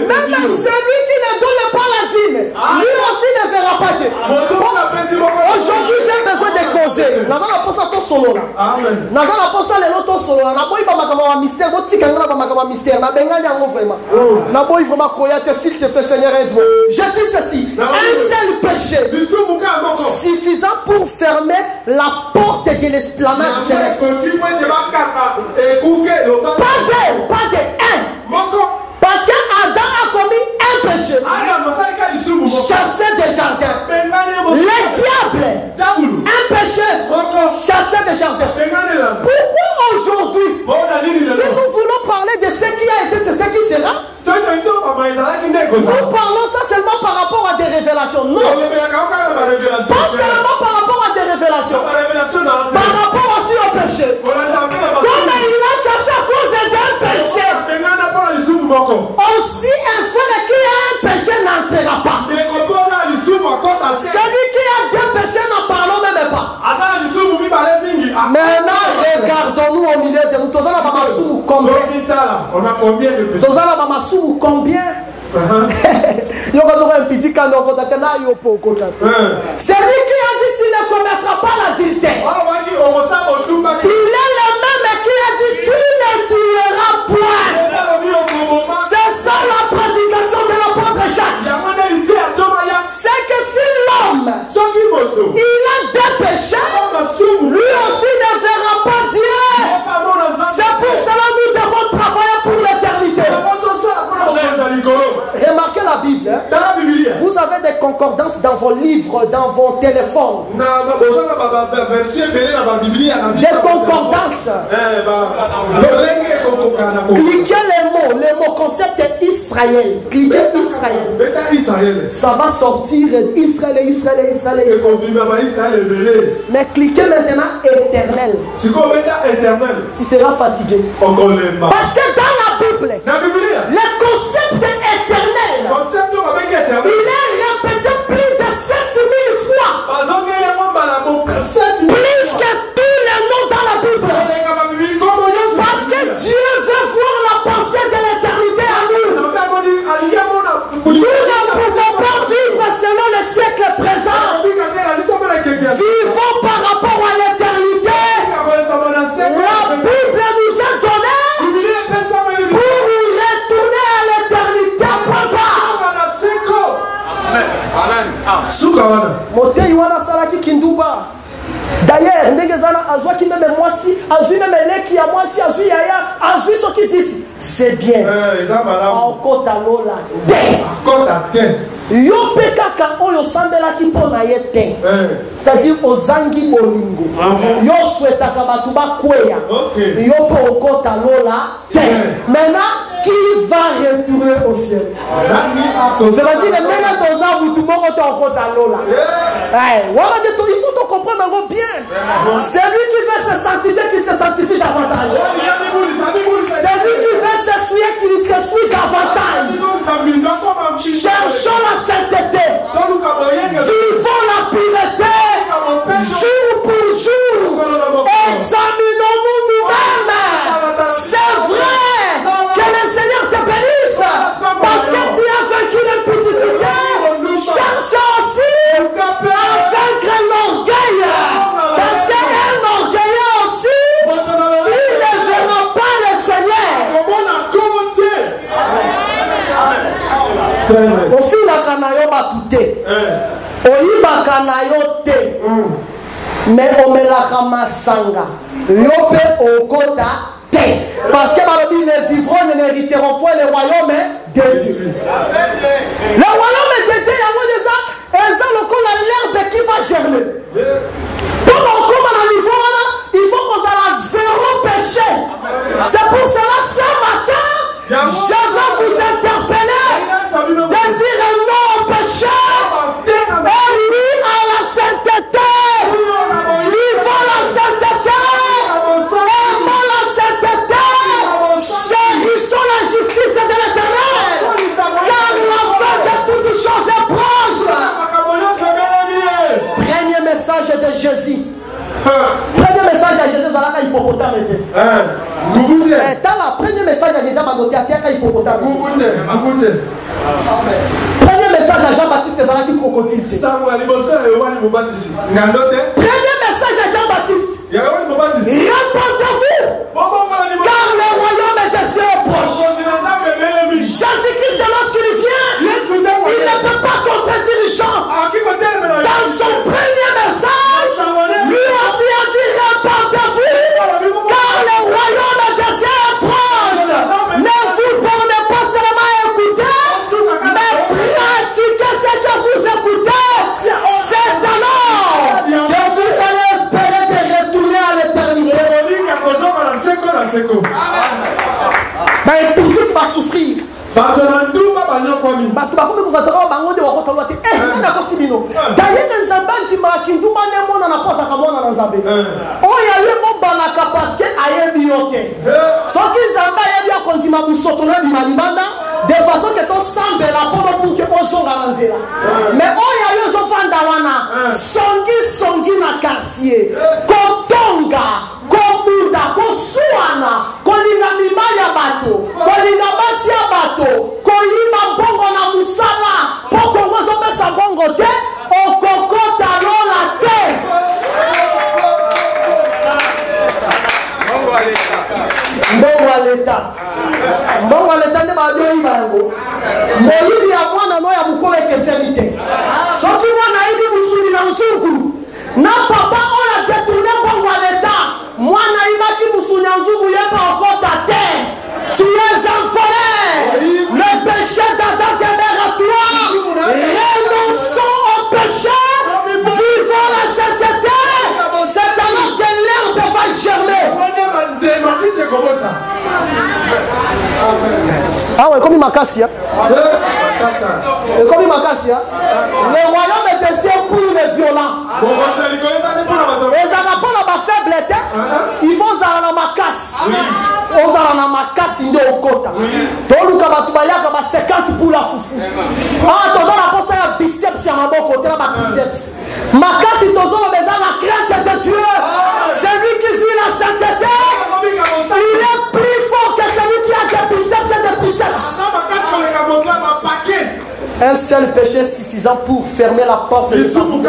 Même celui qui ne donne pas la dîme, lui aussi ne verra pas Dieu. Aujourd'hui, j'ai besoin de causer. S'il te plaît, Seigneur, aide-moi. Je dis ceci: un seul péché suffisant pour fermer la porte de l'esplanade céleste. Pas de un. Parce qu'Adam a commis un péché, chasser des jardins. Le diable, un péché, chasser des jardins. Pourquoi aujourd'hui, si nous voulons parler de ce qui a été, c'est ce qui sera, nous parlons ça seulement par rapport à des révélations? Non. Pas seulement par rapport à des révélations. Par rapport aussi au péché. Comme il a chassé à cause d'un péché, combien? On a combien de personnes? Tozala Mamasumu combien? C'est lui qui a dit tu ne commettras pas l'adultère. Il est le même qui a dit tu ne tueras point. C'est ça la prédication de l'apôtre Jacques. C'est que si l'homme il a des péchés, lui aussi ne verra pas Dieu. C'est pour cela que nous devons travailler pour l'éternité. Remarquez la Bible. Hein? Vous avez des concordances dans vos livres, dans vos téléphones. Des concordances. Cliquez les mots concept Israël. Cliquez Israël. Ça va sortir Israël. Mais cliquez maintenant éternel. Tu seras fatigué. Parce que dans la Bible, le concept éternel, il est répété plus de 7000 fois. Plus que tous les noms dans la Bible. Parce que Dieu veut voir la pensée de l'éternité à nous. Nous ne pouvons pas vivre selon le siècle présent. Vivons par rapport à l'éternité. La Bible nous a donné pour retourner à l'éternité. Motei wana salaki kinduba. D'ailleurs, Negezana azwa ki même moi si, azui même leki ya moi si, azui yaya, azui ce qui dit. C'est bien. Encore lola. Yo pekaka oyo sambela ki pona yete. C'est-à-dire ozangi bolingo. Yo souhaitaka batu ba kweya. Yo po okota lola. Maintenant, qui va retourner au ciel? C'est-à-dire que maintenant dans un bout tout le monde okota lola. Il faut te comprendre bien. C'est lui qui veut se sanctifier qui se sanctifie davantage. C'est lui qui veut s'essuyer qui s'essuie davantage. Cherchons la sainteté. Vivons la pureté. Jour pour jour. Examinons-nous nous-mêmes. C'est vrai que le Seigneur te bénisse. Parce que tu as vaincu l'impudicité. Cherche aussi à vaincre l'orgueil. Parce qu'un orgueilleux aussi, il ne verra pas le Seigneur. Au fil de Kanayo Batute, Oyiba Kanayo Te, mais Omelaka Masanga, Yope Okota Te. Parce que les ivrognes n'hériteront point le royaume de Dieu. Le royaume de Dieu, il y a l'herbe qui va germer. Pour comme il faut qu'on ait zéro péché. C'est pour cela ce matin, je vais vous interpeller de dire non au péché et oui à la sainteté. Vivons la sainteté, aimons la sainteté, chérissons la justice de l'Éternel, car la fin de toutes choses est proche. Premier message de Jésus. Premier message à Jésus, c'est la hippopotame. Premier message à Jésus, c'est la hippopotame. Premier message à Jean-Baptiste, c'est la crocodile. Premier message à Jean-Baptiste. Répondez-vous, car le royaume de Dieu est proche. Jésus-Christ, lorsqu'il vient, il ne peut pas contredire Jean. Dans son premier message, lui aussi a dit répondez-vous, car le royaume de Dieu est proche. Ne vous bornez pas seulement à écouter, mais pratiquez ce que vous écoutez. C'est alors que vous allez espérer de retourner à l'éternité. Mais tout qui va souffrir. de façon que ton sang de la peau pour que on songe à l'anzela. Mais on y a eu un enfant d'Awana, songi na quartier, kotonga, kobuda, kosuana, kolinga mibali ya bato, kolinga basi ya bato, koyima bongo na musala, po Kongo zopesa bongo te, okokota lola te. Mbongo à l'État. Mbongo à l'État nde badio yima yango. Moyili ya mwana no ya mukolo ekeseni te. Soki mwana ibi musuli na nsuku. Na papa on a détourné bongo à l'État. Mwana ibaki musuli na nsuku yeba okota te. Tu es envolé. Le péché d'Adam demeure à toi. Renonçons au péché. Vivons la sainteté. C'est alors que l'herbe va germer. Ah ouais, comme il m'a cassé. Comme il m'a cassé. Le royaume est ici pour les violents. Et ça n'a pas la faiblesse. Il faut ça dans ma casse. On ça dans ma casse inde au kota. Donc nous kabatubaya kaba 50 pour la foufou. Ah, toi on a posé un biceps à ma boque côté là ma biceps. Ma casse il tozo la maison la crainte de Dieu. C'est lui qui vit la sainteté. Il est plus fort que celui qui a des biceps et des triceps. Un seul péché suffisant pour fermer la porte de sa vie.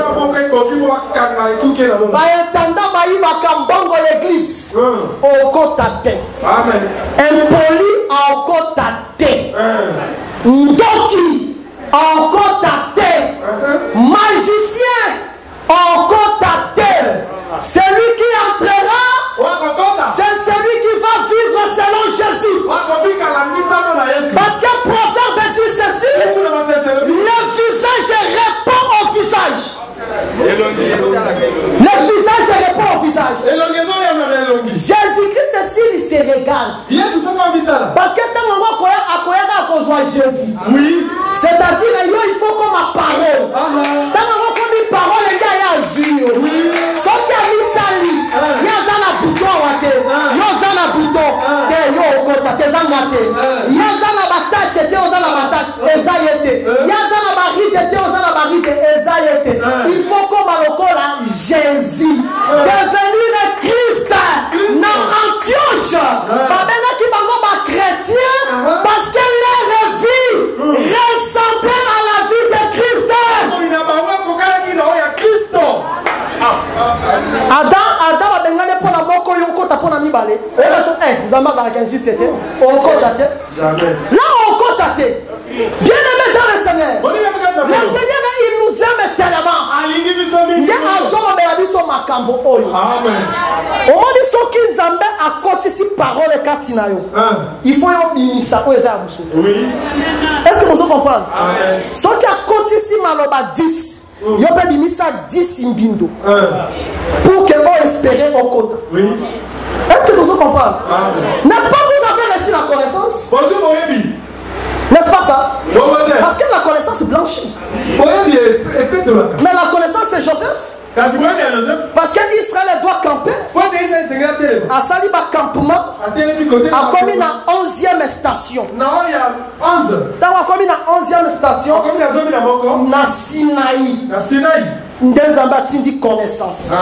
L'église au côté. Impoli au côté. Ndoki au côté. Magicien au côté. Celui qui entrera, c'est celui qui va vivre selon Jésus. Parce que Proverbe dit ceci, le visage répond au visage. Le visage répond au visage. Jésus-Christ, s'il se regarde, parce que tant qu'on voit Jésus, c'est-à-dire il faut comme ma parole. Tant qu'on dit parole, il y a azur. Sauf qu'il y a l'Italie, il y a un bouton, il y a un bouton, il y a il faut qu'on m'a Jésus devenir le Christ dans Antioche. Qui m'a chrétien parce que leur vie ressemblait à la vie de Christ. Adam a bengane pour la moko yoko tapona mibale. Zamba za la injuste te. On cotate. Là on cotate. Bien aimé dans le Seigneur. Le Seigneur il nous aime tellement. Il y a un homme qui a makambo oyo. Amen. Au moment de ce qui Nzambe a kotisi parole katina yo. Il faut yo bimisa o eza busu. Oui. Est-ce que vous comprenez? Amen. Ce qui a kotisi maloba 10. Yo peut bimisa 10 imbindo. Pour que on espérer au compte. Oui. Est-ce que vous comprenez? N'est-ce pas vous avez reçu la connaissance? N'est-ce pas ça? Parce que la connaissance blanchit. Mais la connaissance c'est Joseph. Parce qu'Israël doit camper. À Saliba campement. A commis la 11e station. Dans la commune 11e station. Na Sinaï. Ndenzamba tindi connaissance.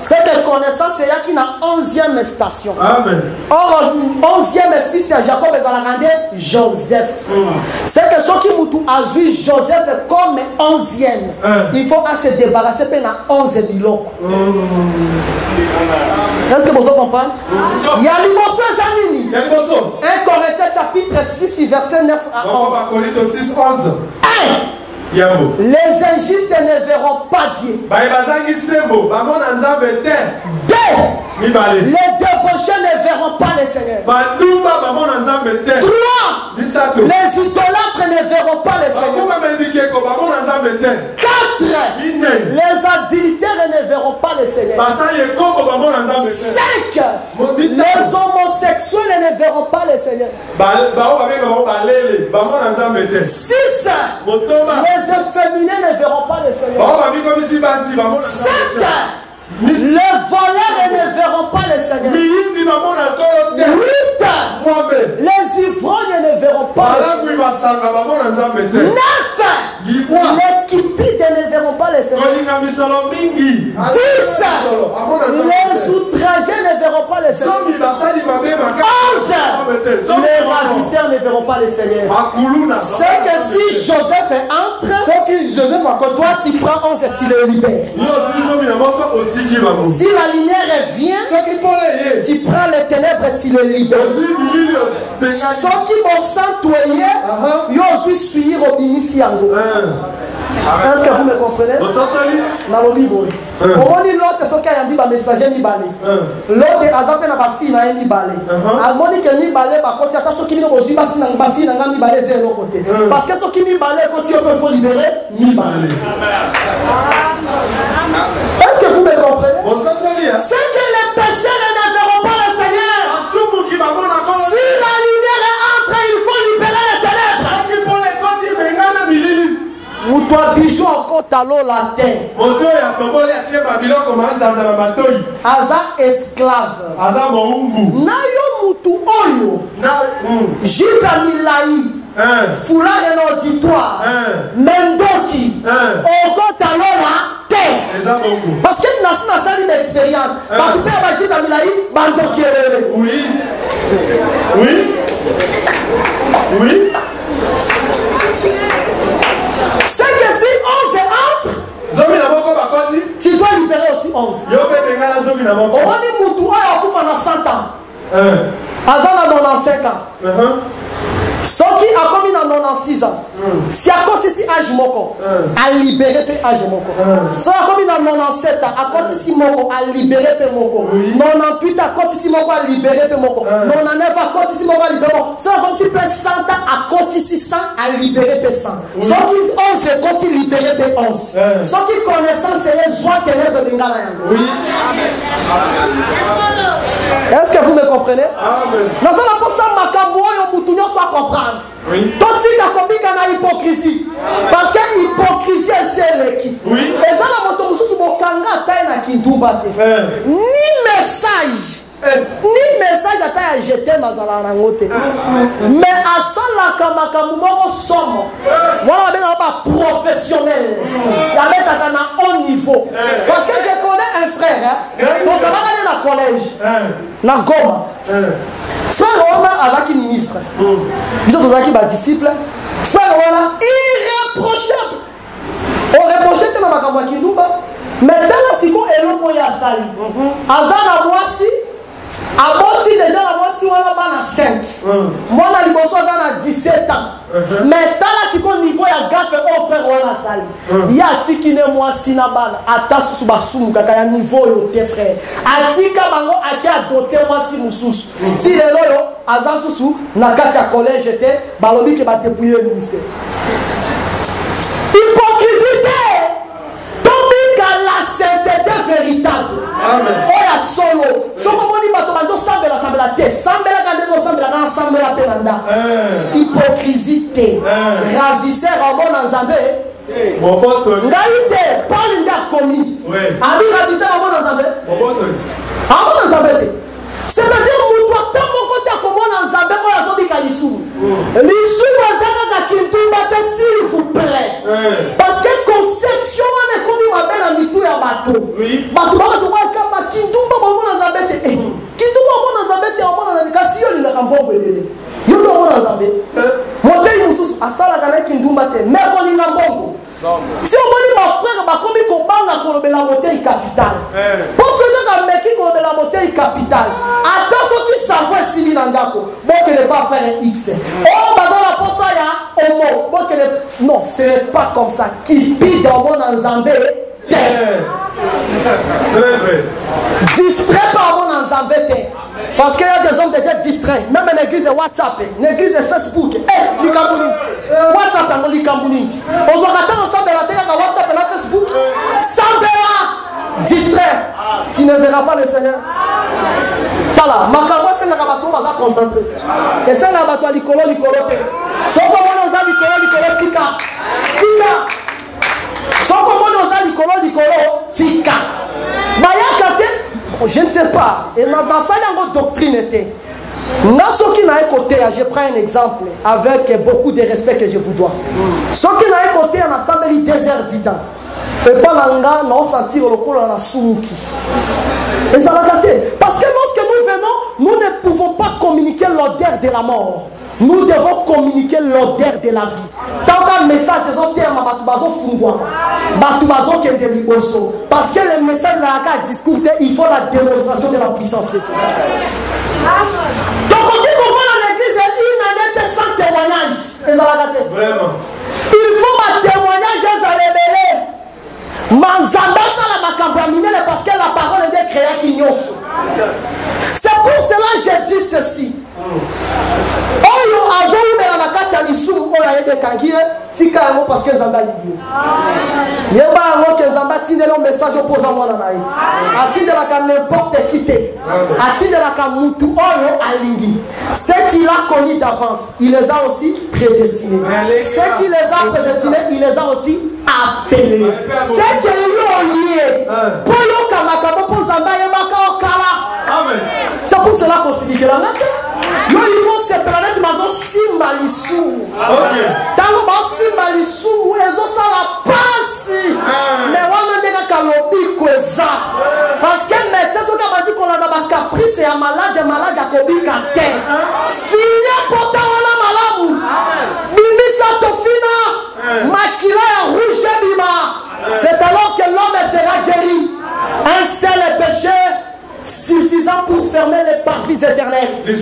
C'est que connaissance c'est là qui na 11e station. Amen. Or 11e fils de Jacob est allé Joseph. C'est que ceux qui mutu a vu Joseph comme 11e. Il faut se débarrasser de na 11 biloko. Est-ce que vous comprenez? Il y a l'émotion Zanini. 1 Corinthiens chapitre 6 verset 9 à 11. Les injustes ne verront pas Dieu. Les débauchés ne verront pas le Seigneur. 3. Les idolâtres ne verront pas le Seigneur. 4. Les adultères ne verront pas le Seigneur. 5. Les homosexuels ne verront pas le Seigneur. 6. Les efféminés ne verront pas le Seigneur. 7. Les voleurs ne verront pas le Seigneur. 8. Les ivrognes ne verront pas le Seigneur. 9. Les kipides ne verront pas le Seigneur. 10. Les outragés ne verront pas le Seigneur. 11. Les ravisseurs ne verront pas le Seigneur. C'est que si Joseph entre, toi tu prends 11 et tu le libères. Si la lumière vient, tu prends les ténèbres et tu le libères. Ceux qui vont s'entoyer, ils aussi suivre au Binisiango. Est-ce que vous me comprenez? Dans le Bible. Comment dit l'autre, ceux qui ont dit messager ni balé. L'autre a zappé na ba fille na ni balé. A moni que ni balé ba côté attention qui ni aussi ba sina ba fille na ni balé zéro côté. Parce que ceux qui ni balé côté on peut libérer ni balé. Est-ce que vous me comprenez? C'est que les pécheurs ne verront pas le Seigneur. Si la lumière entre, il faut libérer les ténèbres. Ou toi bijou encore talo la terre. Aza esclave. Na yo mutu oyo. Jita milai. Foulard en auditoire. Mendoki. Oko talo la terre. Parce que nasi na sali d'expérience. Parce que pa jita milai bandoki. Oui. C'est que si 11 entre, tu dois libérer aussi 11. On va dire Moutou a 100 ans. Azan a 95 ans. Ceux qui a commis dans 96 ans, si à côté ici âge moko, à libérer pe âge moko. Ceux qui a commis dans 97 ans, à côté ici moko, à libérer pe moko. 98 à côté ici moko, à libérer pe moko. 99 à côté ici moko, à libérer moko. Ceux qui ont fait 100 ans, à côté ici 100, à libérer pe 100. Ceux qui ont fait côté libérer pe 11. Ceux qui connaissent c'est les joies ténèbres de Bengala. Oui. Est-ce que vous me comprenez? Amen. Nous allons pour ça, Makambo et Moutounio soit comprendre. Oui. Tout ce qui a commis dans l'hypocrisie. Parce que l'hypocrisie, c'est l'équipe. Oui. Et ça, la moto, nous sommes au Kanga, taille qui doubate. Ni message. Ni message à taille jeter dans la rangote. Mais à ça, la Kamakambo somme. Voilà, on est professionnel. Il y a un haut niveau. Parce que je connais un frère. Donc, on va aller dans le collège. Na Goma. Frère Rona avec ministre. Ils ont des disciples. Frère Rona irréprochable. On reprochait dans ma campagne Kinduba. Mais dans la Siko et l'eau ya sali. Azana Boisi. Aboti déjà la Boisi wala bana 5. Moi na liboso azana 17 ans. Mais dans la Siko niveau ya gaffe au frère Rona sali. Ya tikine moi sinabana atasu subasumu kaka ya niveau yo tes frères. Atika bango aki adoté moi si mususu. Ti lelo yo azasusu na kati ya collège était balobi ke ba dépouiller le ministère. Hypocrisie. Tobika la sainteté véritable. Amen. Oya solo. Soko moni bato banjo sambela sambela te. Sambela kande sambela kana sambela pelanda. Hypocrisie. Ravisseur en bon Nzambe. Ngaïté, Paul n'a commis. Ami ravisseur en bon Nzambe. En bon Nzambe. C'est-à-dire mutu atambo kota komona Nzambe mo yazobi kalisuru. Lisuru azaka kintumba te s'il vous plaît. Parce que conception on est comme ma belle mitu ya bato. Bato ba zo kwa kama kintumba bomona Nzambe te. Kintumba bomona Nzambe te omona na kasi yo linga kambongo elele. Yo do bomona Nzambe. Motei mususu asala kana kintumba te. Mais ko linga mbongo. Si on dit ma frère, bah comme il combat pour le bouteille capitale. Pour ceux qui ont mis pour la bouteille capitale, attention qui savent si il en d'accord. Bon que ne pas faire un X. Oh bah dans la pour ça ya homo. Bon que non, ce n'est pas comme ça. Qui pide en bon en Zambé. Distrait par mon en Zambé. Parce qu'il y a des hommes déjà distraits. Même une église WhatsApp, une église Facebook. WhatsApp dans le Cameroun. On se retrouve ensemble à la télé, à WhatsApp et à Facebook. Sambela, distrait. Tu ne verras pas le Seigneur. Voilà, ma carotte, c'est un rabatou, on va concentrer. Et c'est un rabatou à l'icolo, Sans comment on a l'icolo, tika. Tika. Sans comment on a l'icolo, tika. Maya Kate. Je ne sais pas. Et dans ça, il y a une doctrine. Je prends un exemple avec beaucoup de respect que je vous dois. Ce qui n'a côté en assemblée désert d'Idan. Et pas l'anga, non sentir le col en Asumuki. Et ça va gâter. Parce que lorsque nous venons, nous ne pouvons pas communiquer l'odeur de la mort. Nous devons communiquer l'odeur de la vie. Tant qu'un message est en terme, parce que le message de la discours, il faut la démonstration de la puissance de Dieu. Donc, quand on voit dans l'église, une année sans témoignage. Vraiment. Il faut ma témoignage à révéler. Parce que la parole est créée qui n'y a. C'est pour cela que je dis ceci. Parce que Zamba libio. Yeba que Zamba tinde le message opposé à moi na naï. Atinde la ka n'importe qui te. Atinde la ka mutu oyo alingi. Ceux qu'il a connus d'avance, il les a aussi prédestinés. Ceux qui les a prédestinés, il les a aussi appelés. Ceux qui ont lié. Pour yo kamakabo pour Zamba yeba ka okala. Amen. C'est pour cela qu'on se dit que la main. Il faut cette planète mazo simbalisu. Tant que simbalisu, ils ont ça la passe. Mais on a déjà kalobi kweza. Parce que médecin ce qu'on a dit qu'on a d'abord caprice et malade à kobi kate. Fini pourtant on a malade. Bimi sato fina. Makila rouge bima. C'est alors que l'homme sera guéri. Un seul péché suffisant pour fermer les parvis éternels. Vous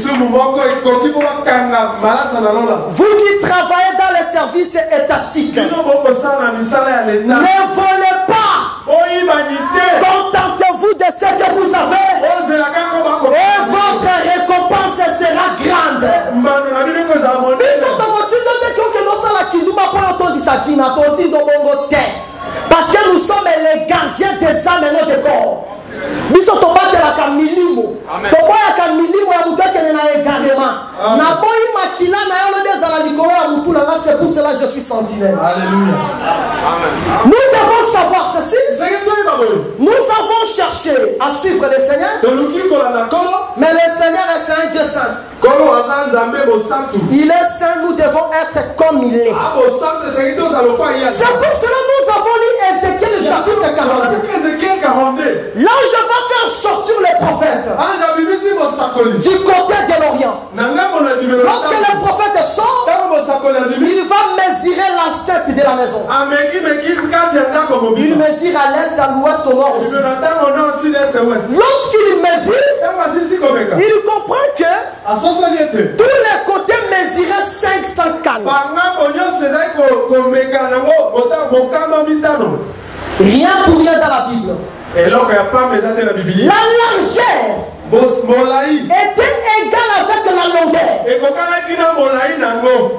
qui travaillez dans les services étatiques, ne volez pas. Contentez-vous de ce que vous avez et votre récompense sera grande. Parce que nous sommes les gardiens des âmes et non des corps. Biso tobatela ka milimo toboya ka milimo ya mutu akene na égarement na boyi makila na yo le ezala likolo ya mutu na nga. C'est pour cela que je suis sentinelle. Alléluia. Nous devons savoir ceci. Nous avons cherché à suivre le Seigneur, mais le Seigneur est un Dieu saint. Il est saint, nous devons être comme il est. C'est pour cela que nous avons lu Ézéchiel chapitre 42. Là où je vais faire sortir les prophètes du côté de l'Orient. Lorsque les prophètes sortent, il va mesurer l'enceinte de la maison. Il mesure à l'est, à l'ouest, au nord aussi. Lorsqu'il mesure, il comprend que tous les côtés mesuraient 500 cannes. Rien pour rien dans la Bible. La largeur était égale avec la longueur.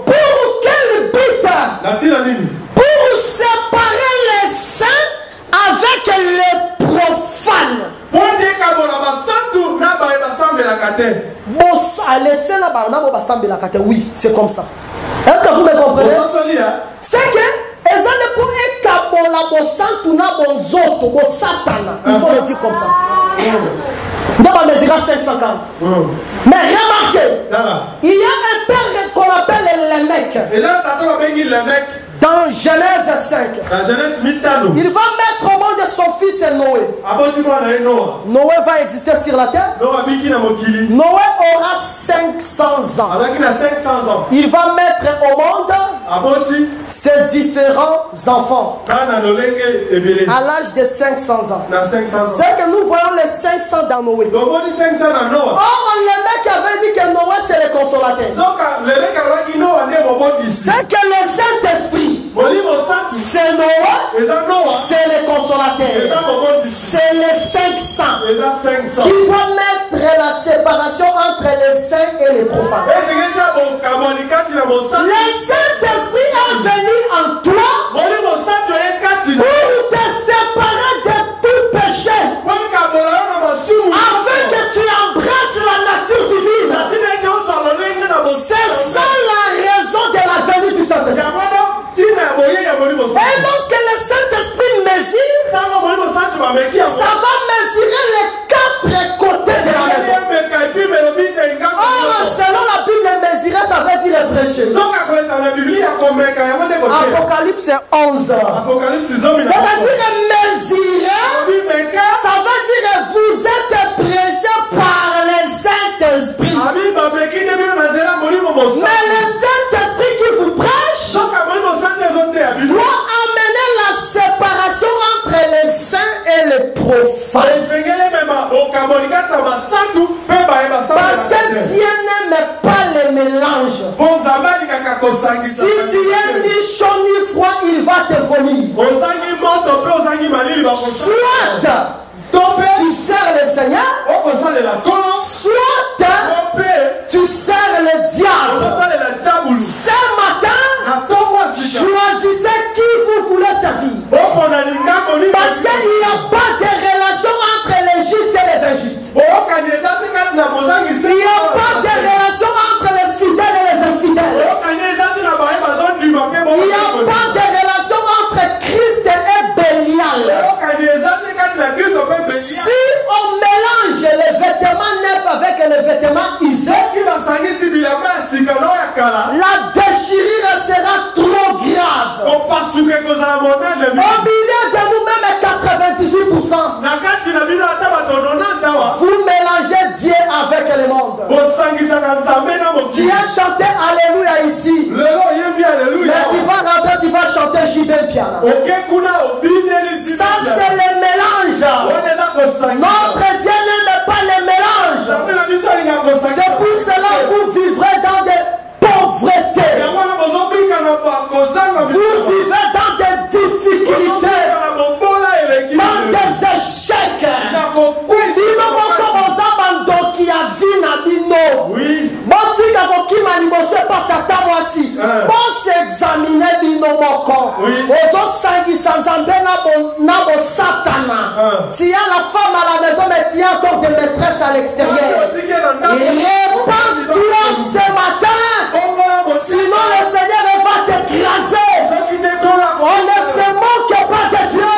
Pour quel but? Pour séparer les saints avec les profanes. Oui, c'est comme ça. Est-ce que vous me comprenez? C'est que il faut le dire comme ça. D'abord, on mesura 550. Mais remarquez, il y a un père qu'on appelle les mecs. Dans Genèse 5, il va mettre au monde son fils Noé. Noé va exister sur la terre. Noé aura 500 ans. Il va mettre au monde ses différents enfants à l'âge de 500 ans. C'est que nous voyons les 500 dans Noé. Or, le mec avait dit que Noé c'est le consolateur. C'est que le Saint-Esprit, c'est Noé, c'est le consolateur. C'est les 500 qui doit mettre la séparation entre les saints et les profanes. Le Saint-Esprit est venu en toi pour te séparer de tout péché, afin que tu embrasses la nature divine. C'est ça la raison de la venue du Saint-Esprit. Et lorsque le Saint-Esprit mesure, ça va mesurer les 4 côtés de la maison. Or, de prêcher. Apocalypse 11. C'est-à-dire mesurer, ça veut dire vous êtes prêché par le Saint-Esprit. Mais le Saint-Esprit qui vous prêche doit amener la séparation entre les saints et les profanes. Parce que Dieu n'aime pas les mélanges. Si tu es ni chaud ni froid, il va te vomir. Soit tu sers le Seigneur, soit tu sers le diable. Ce matin, choisissez qui vous voulez servir. Parce qu'il n'y a pas de relation entre les justes et les injustes. Il n'y a pas de relation entre les fidèles et les infidèles. Il n'y a pas de relation entre Christ et Bélial. Si on mélange les vêtements neufs avec les vêtements usés, la déchirure sera trop grave. Au milieu de nous-mêmes, 98%. Vous mélangez Dieu avec le monde. Tu as chanté Alléluia ici. Mais tu vas rentrer, tu vas chanter Jibel Piana. Ça, c'est le mélange. Notre Dieu n'aime pas les mélanges. C'est pour cela que vous vivrez dans des pauvretés. Vous vivez dans des difficultés, dans des échecs. Bon s'examiner binomoko. Ozo sangi sanzambe na bo satana. Tu as la femme à la maison, mais tu as encore des maîtresses à l'extérieur. Répands-toi ce matin. Sinon le Seigneur va t'écraser. On ne se moque pas de Dieu.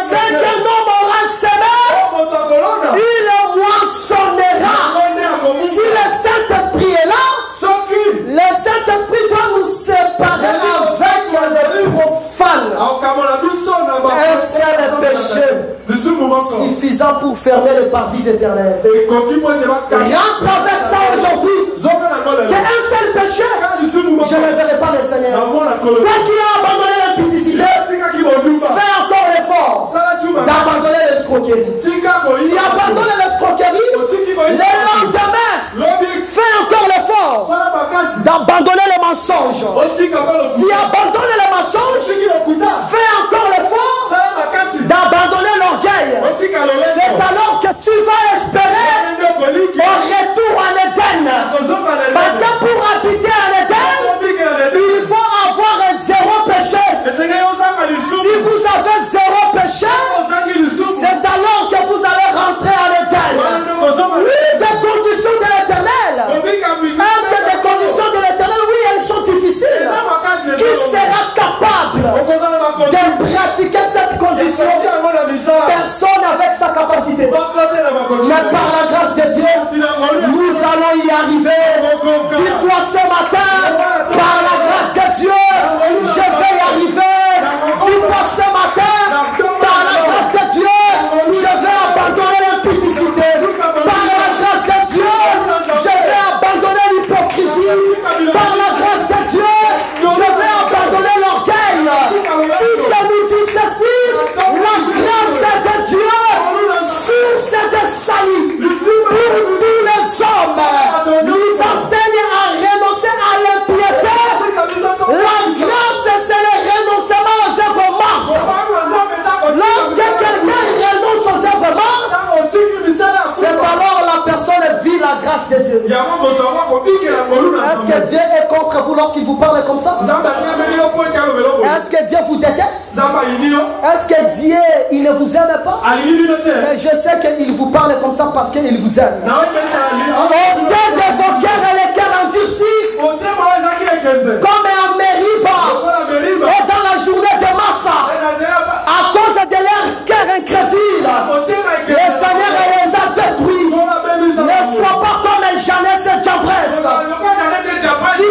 C'est qu'un homme aura semé, il moissonnera. Si le Saint-Esprit est là, le Saint-Esprit doit nous séparer avec les profanes. Un seul péché suffisant pour fermer les parvis éternels. Rentre avec ça aujourd'hui. C'est un seul péché. Je ne verrai pas le Seigneur. Toi qui as abandonné l'impudicité, fais encore l'effort d'abandonner l'escroquerie. Tu abandonnes l'escroquerie, le lendemain, fais encore l'effort d'abandonner les mensonges. Tu abandonnes les mensonges, fais encore l'effort d'abandonner l'orgueil. C'est alors que tu vas espérer au retour à l'Éden. Parce que pour habiter à l'Éden, il faut avoir zéro péché. Si vous avez zéro péché, c'est alors que vous allez rentrer à l'Éden. Oui, des conditions de l'Éternel. Est-ce que des conditions de l'Éternel, oui, elles sont difficiles. Qui sera capable de pratiquer cette condition? Personne avec sa capacité. Mais par la grâce de Dieu, nous allons y arriver. Dis-toi ce matin, par la grâce de Dieu, je vais y arriver. Dis-toi ce matin, par la grâce de Dieu, je vais abandonner l'impudicité. Par la grâce de Dieu, je vais abandonner l'hypocrisie. Par la grâce de Dieu, je vais abandonner l'orgueil. Si tu nous dis ceci, la grâce de Dieu, source de salut pour tous les hommes, nous enseigne à renoncer à l'impiété. La grâce, c'est le renoncement aux œuvres mortes. Lorsque quelqu'un renonce aux œuvres mortes, c'est alors la personne vit la grâce de Dieu. Est-ce que Dieu est contre vous lorsqu'il vous parle comme ça? Est-ce que Dieu vous déteste? Est-ce que Dieu, il ne vous aime pas? Mais je sais qu'il vous parle comme ça parce qu'il vous aime. Ôtez de vos cœurs les cœurs endurcis, comme en Mériba et dans la journée de Massa, à cause de leur cœur incrédule. Le Seigneur les a détruits. Ne sois pas comme Jeannès et Jambres, qui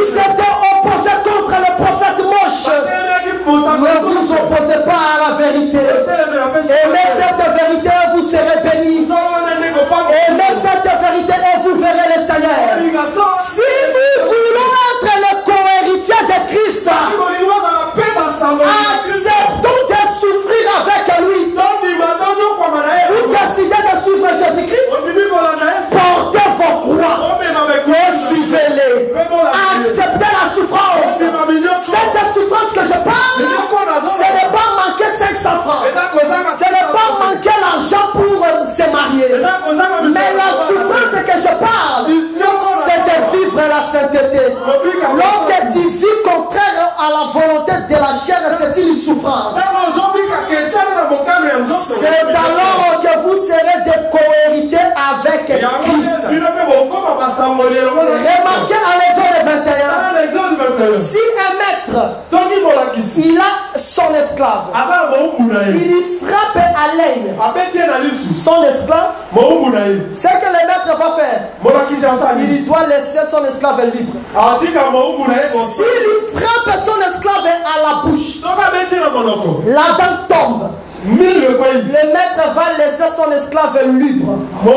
volonté. Lorsque tu vis contraire à la volonté de la chair, c'est une souffrance. C'est alors que vous serez des co-hérités avec Christ. Remarquez à l'exode 21, si un maître, il a son esclave, il lui frappe à l'aine son esclave, ce que le maître va faire, il doit laisser son esclave libre. S'il lui frappe son esclave à la bouche, la dent tombe. Le maître va laisser son esclave libre. Oui,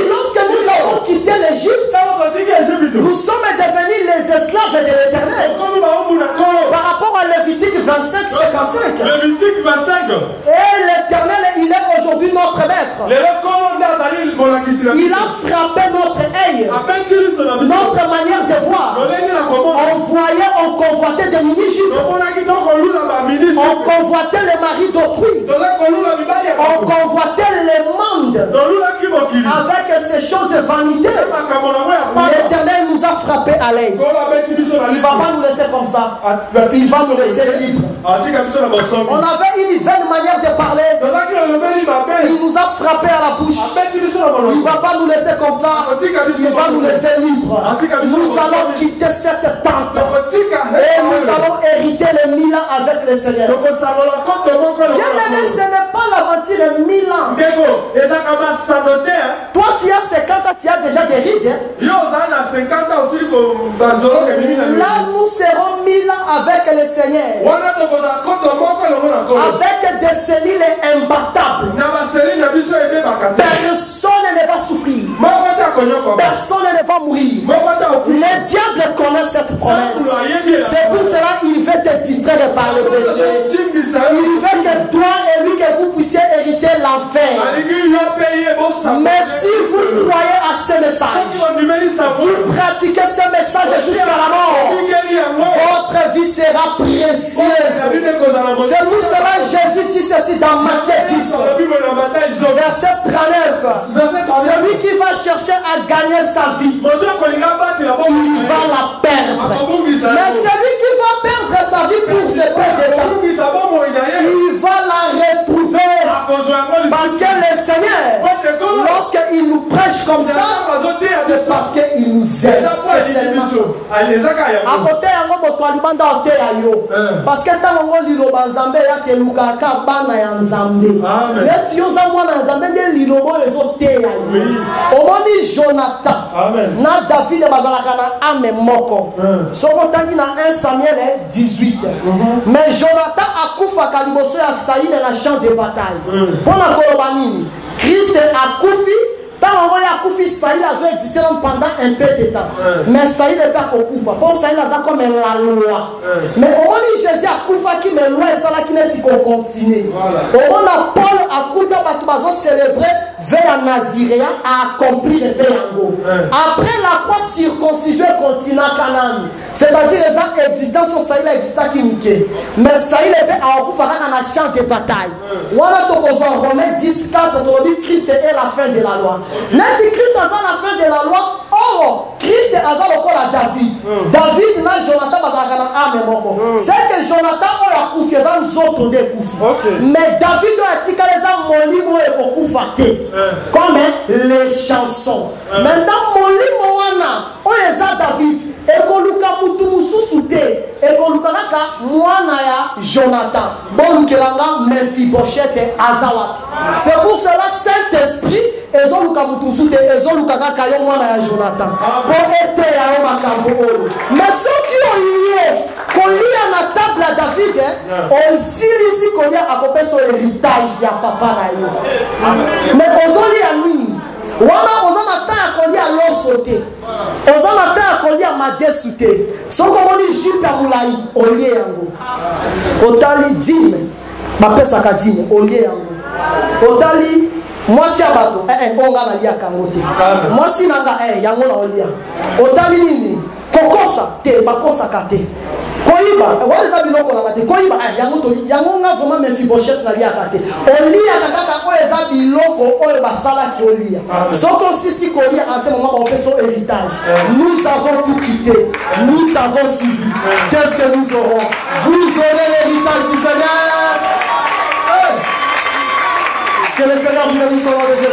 lorsque nous avons quitté l'Égypte, nous sommes devenus les esclaves de l'Éternel. Par rapport à Lévitique 25, 55. Et l'Éternel, il est aujourd'hui notre maître. Il a frappé notre œil, notre manière de voir. On voyait, on convoitait des mini-jupes. On convoitait les maris d'autrui. On convoitait les mondes avec ces choses vanitées. L'Éternel nous a frappé à l'œil. Il ne va pas nous laisser comme ça. Il va nous laisser libres. On avait une vaine manière de parler. Il nous a frappé à la bouche. Il ne va pas nous laisser comme ça. Il va nous laisser libres. Nous allons quitter cette tente. Et nous allons hériter les 1000 ans avec le Seigneur. Bien-aimé, ce n'est pas l'aventure 1000 ans. Toi, tu as 50 ans, tu as déjà des rides. Là, nous serons 1000 ans avec le Seigneur. Avec des cellules imbattables. Personne ne va souffrir. Personne ne va mourir. Le diable connaît cette promesse. C'est pour cela qu'il veut te distraire par le péché. Il veut que toi et lui, que vous puissiez hériter l'enfer. Mais si vous croyez à ce message, vous pratiquez ce message jusqu'à la mort, votre vie sera précieuse. C'est pour cela que Jésus dit ceci dans Matthieu 10, verset 39. Celui qui va chercher à gagner sa vie, il va la perdre. Mais celui qui va perdre sa vie pour se perdre, il va la retrouver. Parce que le Seigneur, lorsqu'il nous prêche comme ça, c'est parce qu'il nous aime. À côté, parce que tant que liloba nzambe yake lukaka bana ya nzambe neti yoza mwana nzambe nde lilobo ezoteya yo omoni Jonathan na David bazalaka na ame moko soko tangi na 1 Samuel 18 mais Jonathan akufaka liboso ya Saïl na champ de bataille pona koloba nini Christ akufi. Tant que Koufi Saïl a existé pendant un peu de temps. Mais Saïl n'est pas Koufa. Pour Saïl a comme la loi. Mais au moment où Jésus a Koufa qui me loi et ça là qui n'est pas continué. Au moment où Paul a Kouta Batubazo célébré vers un Naziréen a accompli le Péango. Après la croix circoncision continent Canaan. C'est-à-dire les existants sur Saïl existant qui nous quittent. Mais Saïl est à Koufa dans un champ de bataille. Voilà ton besoin Romains 10, 4, Christ est la fin de la loi. L'Antichrist a la fin de la loi. Or, Christ a encore David. David n'a Jonathan pas c'est que Jonathan a Koufi, nous autres des Koufi. Mais David a dit que les gens molimo et Koufate. Comme les chansons. Maintenant, molimo wana, on les a David. Ekoluka mutu mususu te ekoluka naka mwana ya Jonathan bolukelanga Mephibosheth azawaki. C'est pour cela Saint-Esprit ezoluka mutu mususu te ezoluka kaka yo mwana ya Jonathan pour ete ya yo makambo oyo. Mais ceux qui ont lié kolia na table à David osilisi kolia akopeso héritage ya papa na yo. Mais ozoli ya nini wana ozana ta kolia loso te ozana ta kolia madesu te soko moni jupe ya mulai olie yango otali dime bapesaka dime olie yango otali mwasi ya bato onga na lia kango te mwasi nanga yango na olia otali nini kokosa te bakosaka te koyiba wale za biloko na mate koyiba yango to yango nga vraiment Mephibosheth na liaka te olia kaka oyo eza biloko oyo basala ki olia soko sisi kolia en ce moment on fait son héritage nous avons tout quitté nous t'avons suivi qu'est-ce que nous aurons vous aurez l'héritage du Seigneur. Que le Seigneur vous bénisse au nom de Jésus.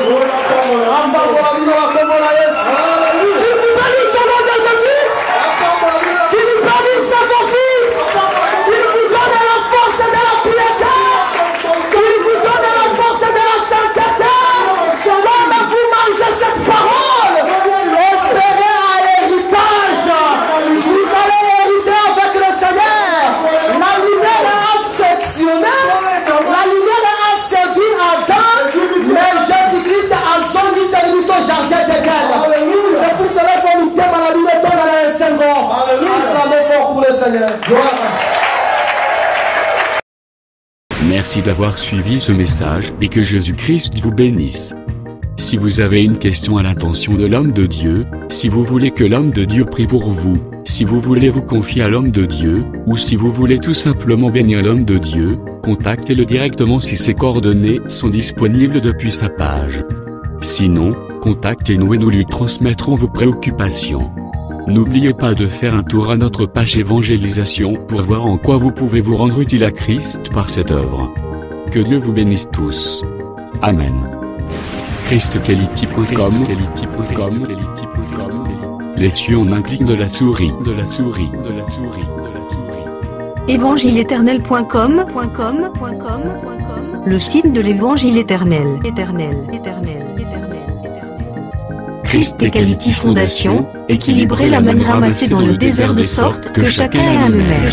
C'est pour cela qu'on nous thème à la lumière dans les 5 ans. Acclamez fort pour le Seigneur. Merci d'avoir suivi ce message et que Jésus-Christ vous bénisse. Si vous avez une question à l'intention de l'homme de Dieu, si vous voulez que l'homme de Dieu prie pour vous, si vous voulez vous confier à l'homme de Dieu, ou si vous voulez tout simplement bénir l'homme de Dieu, contactez-le directement si ses coordonnées sont disponibles depuis sa page. Sinon, contactez-nous et nous lui transmettrons vos préoccupations. N'oubliez pas de faire un tour à notre page évangélisation pour voir en quoi vous pouvez vous rendre utile à Christ par cette œuvre. Que Dieu vous bénisse tous. Amen. ChristQuality.com. Les cieux en un clic de la souris. Évangile-éternel.com. Le site de l'évangile éternel. Christ et Quality Fondation, équilibrer la manne ramassée dans le désert de sorte que chacun ait un numère.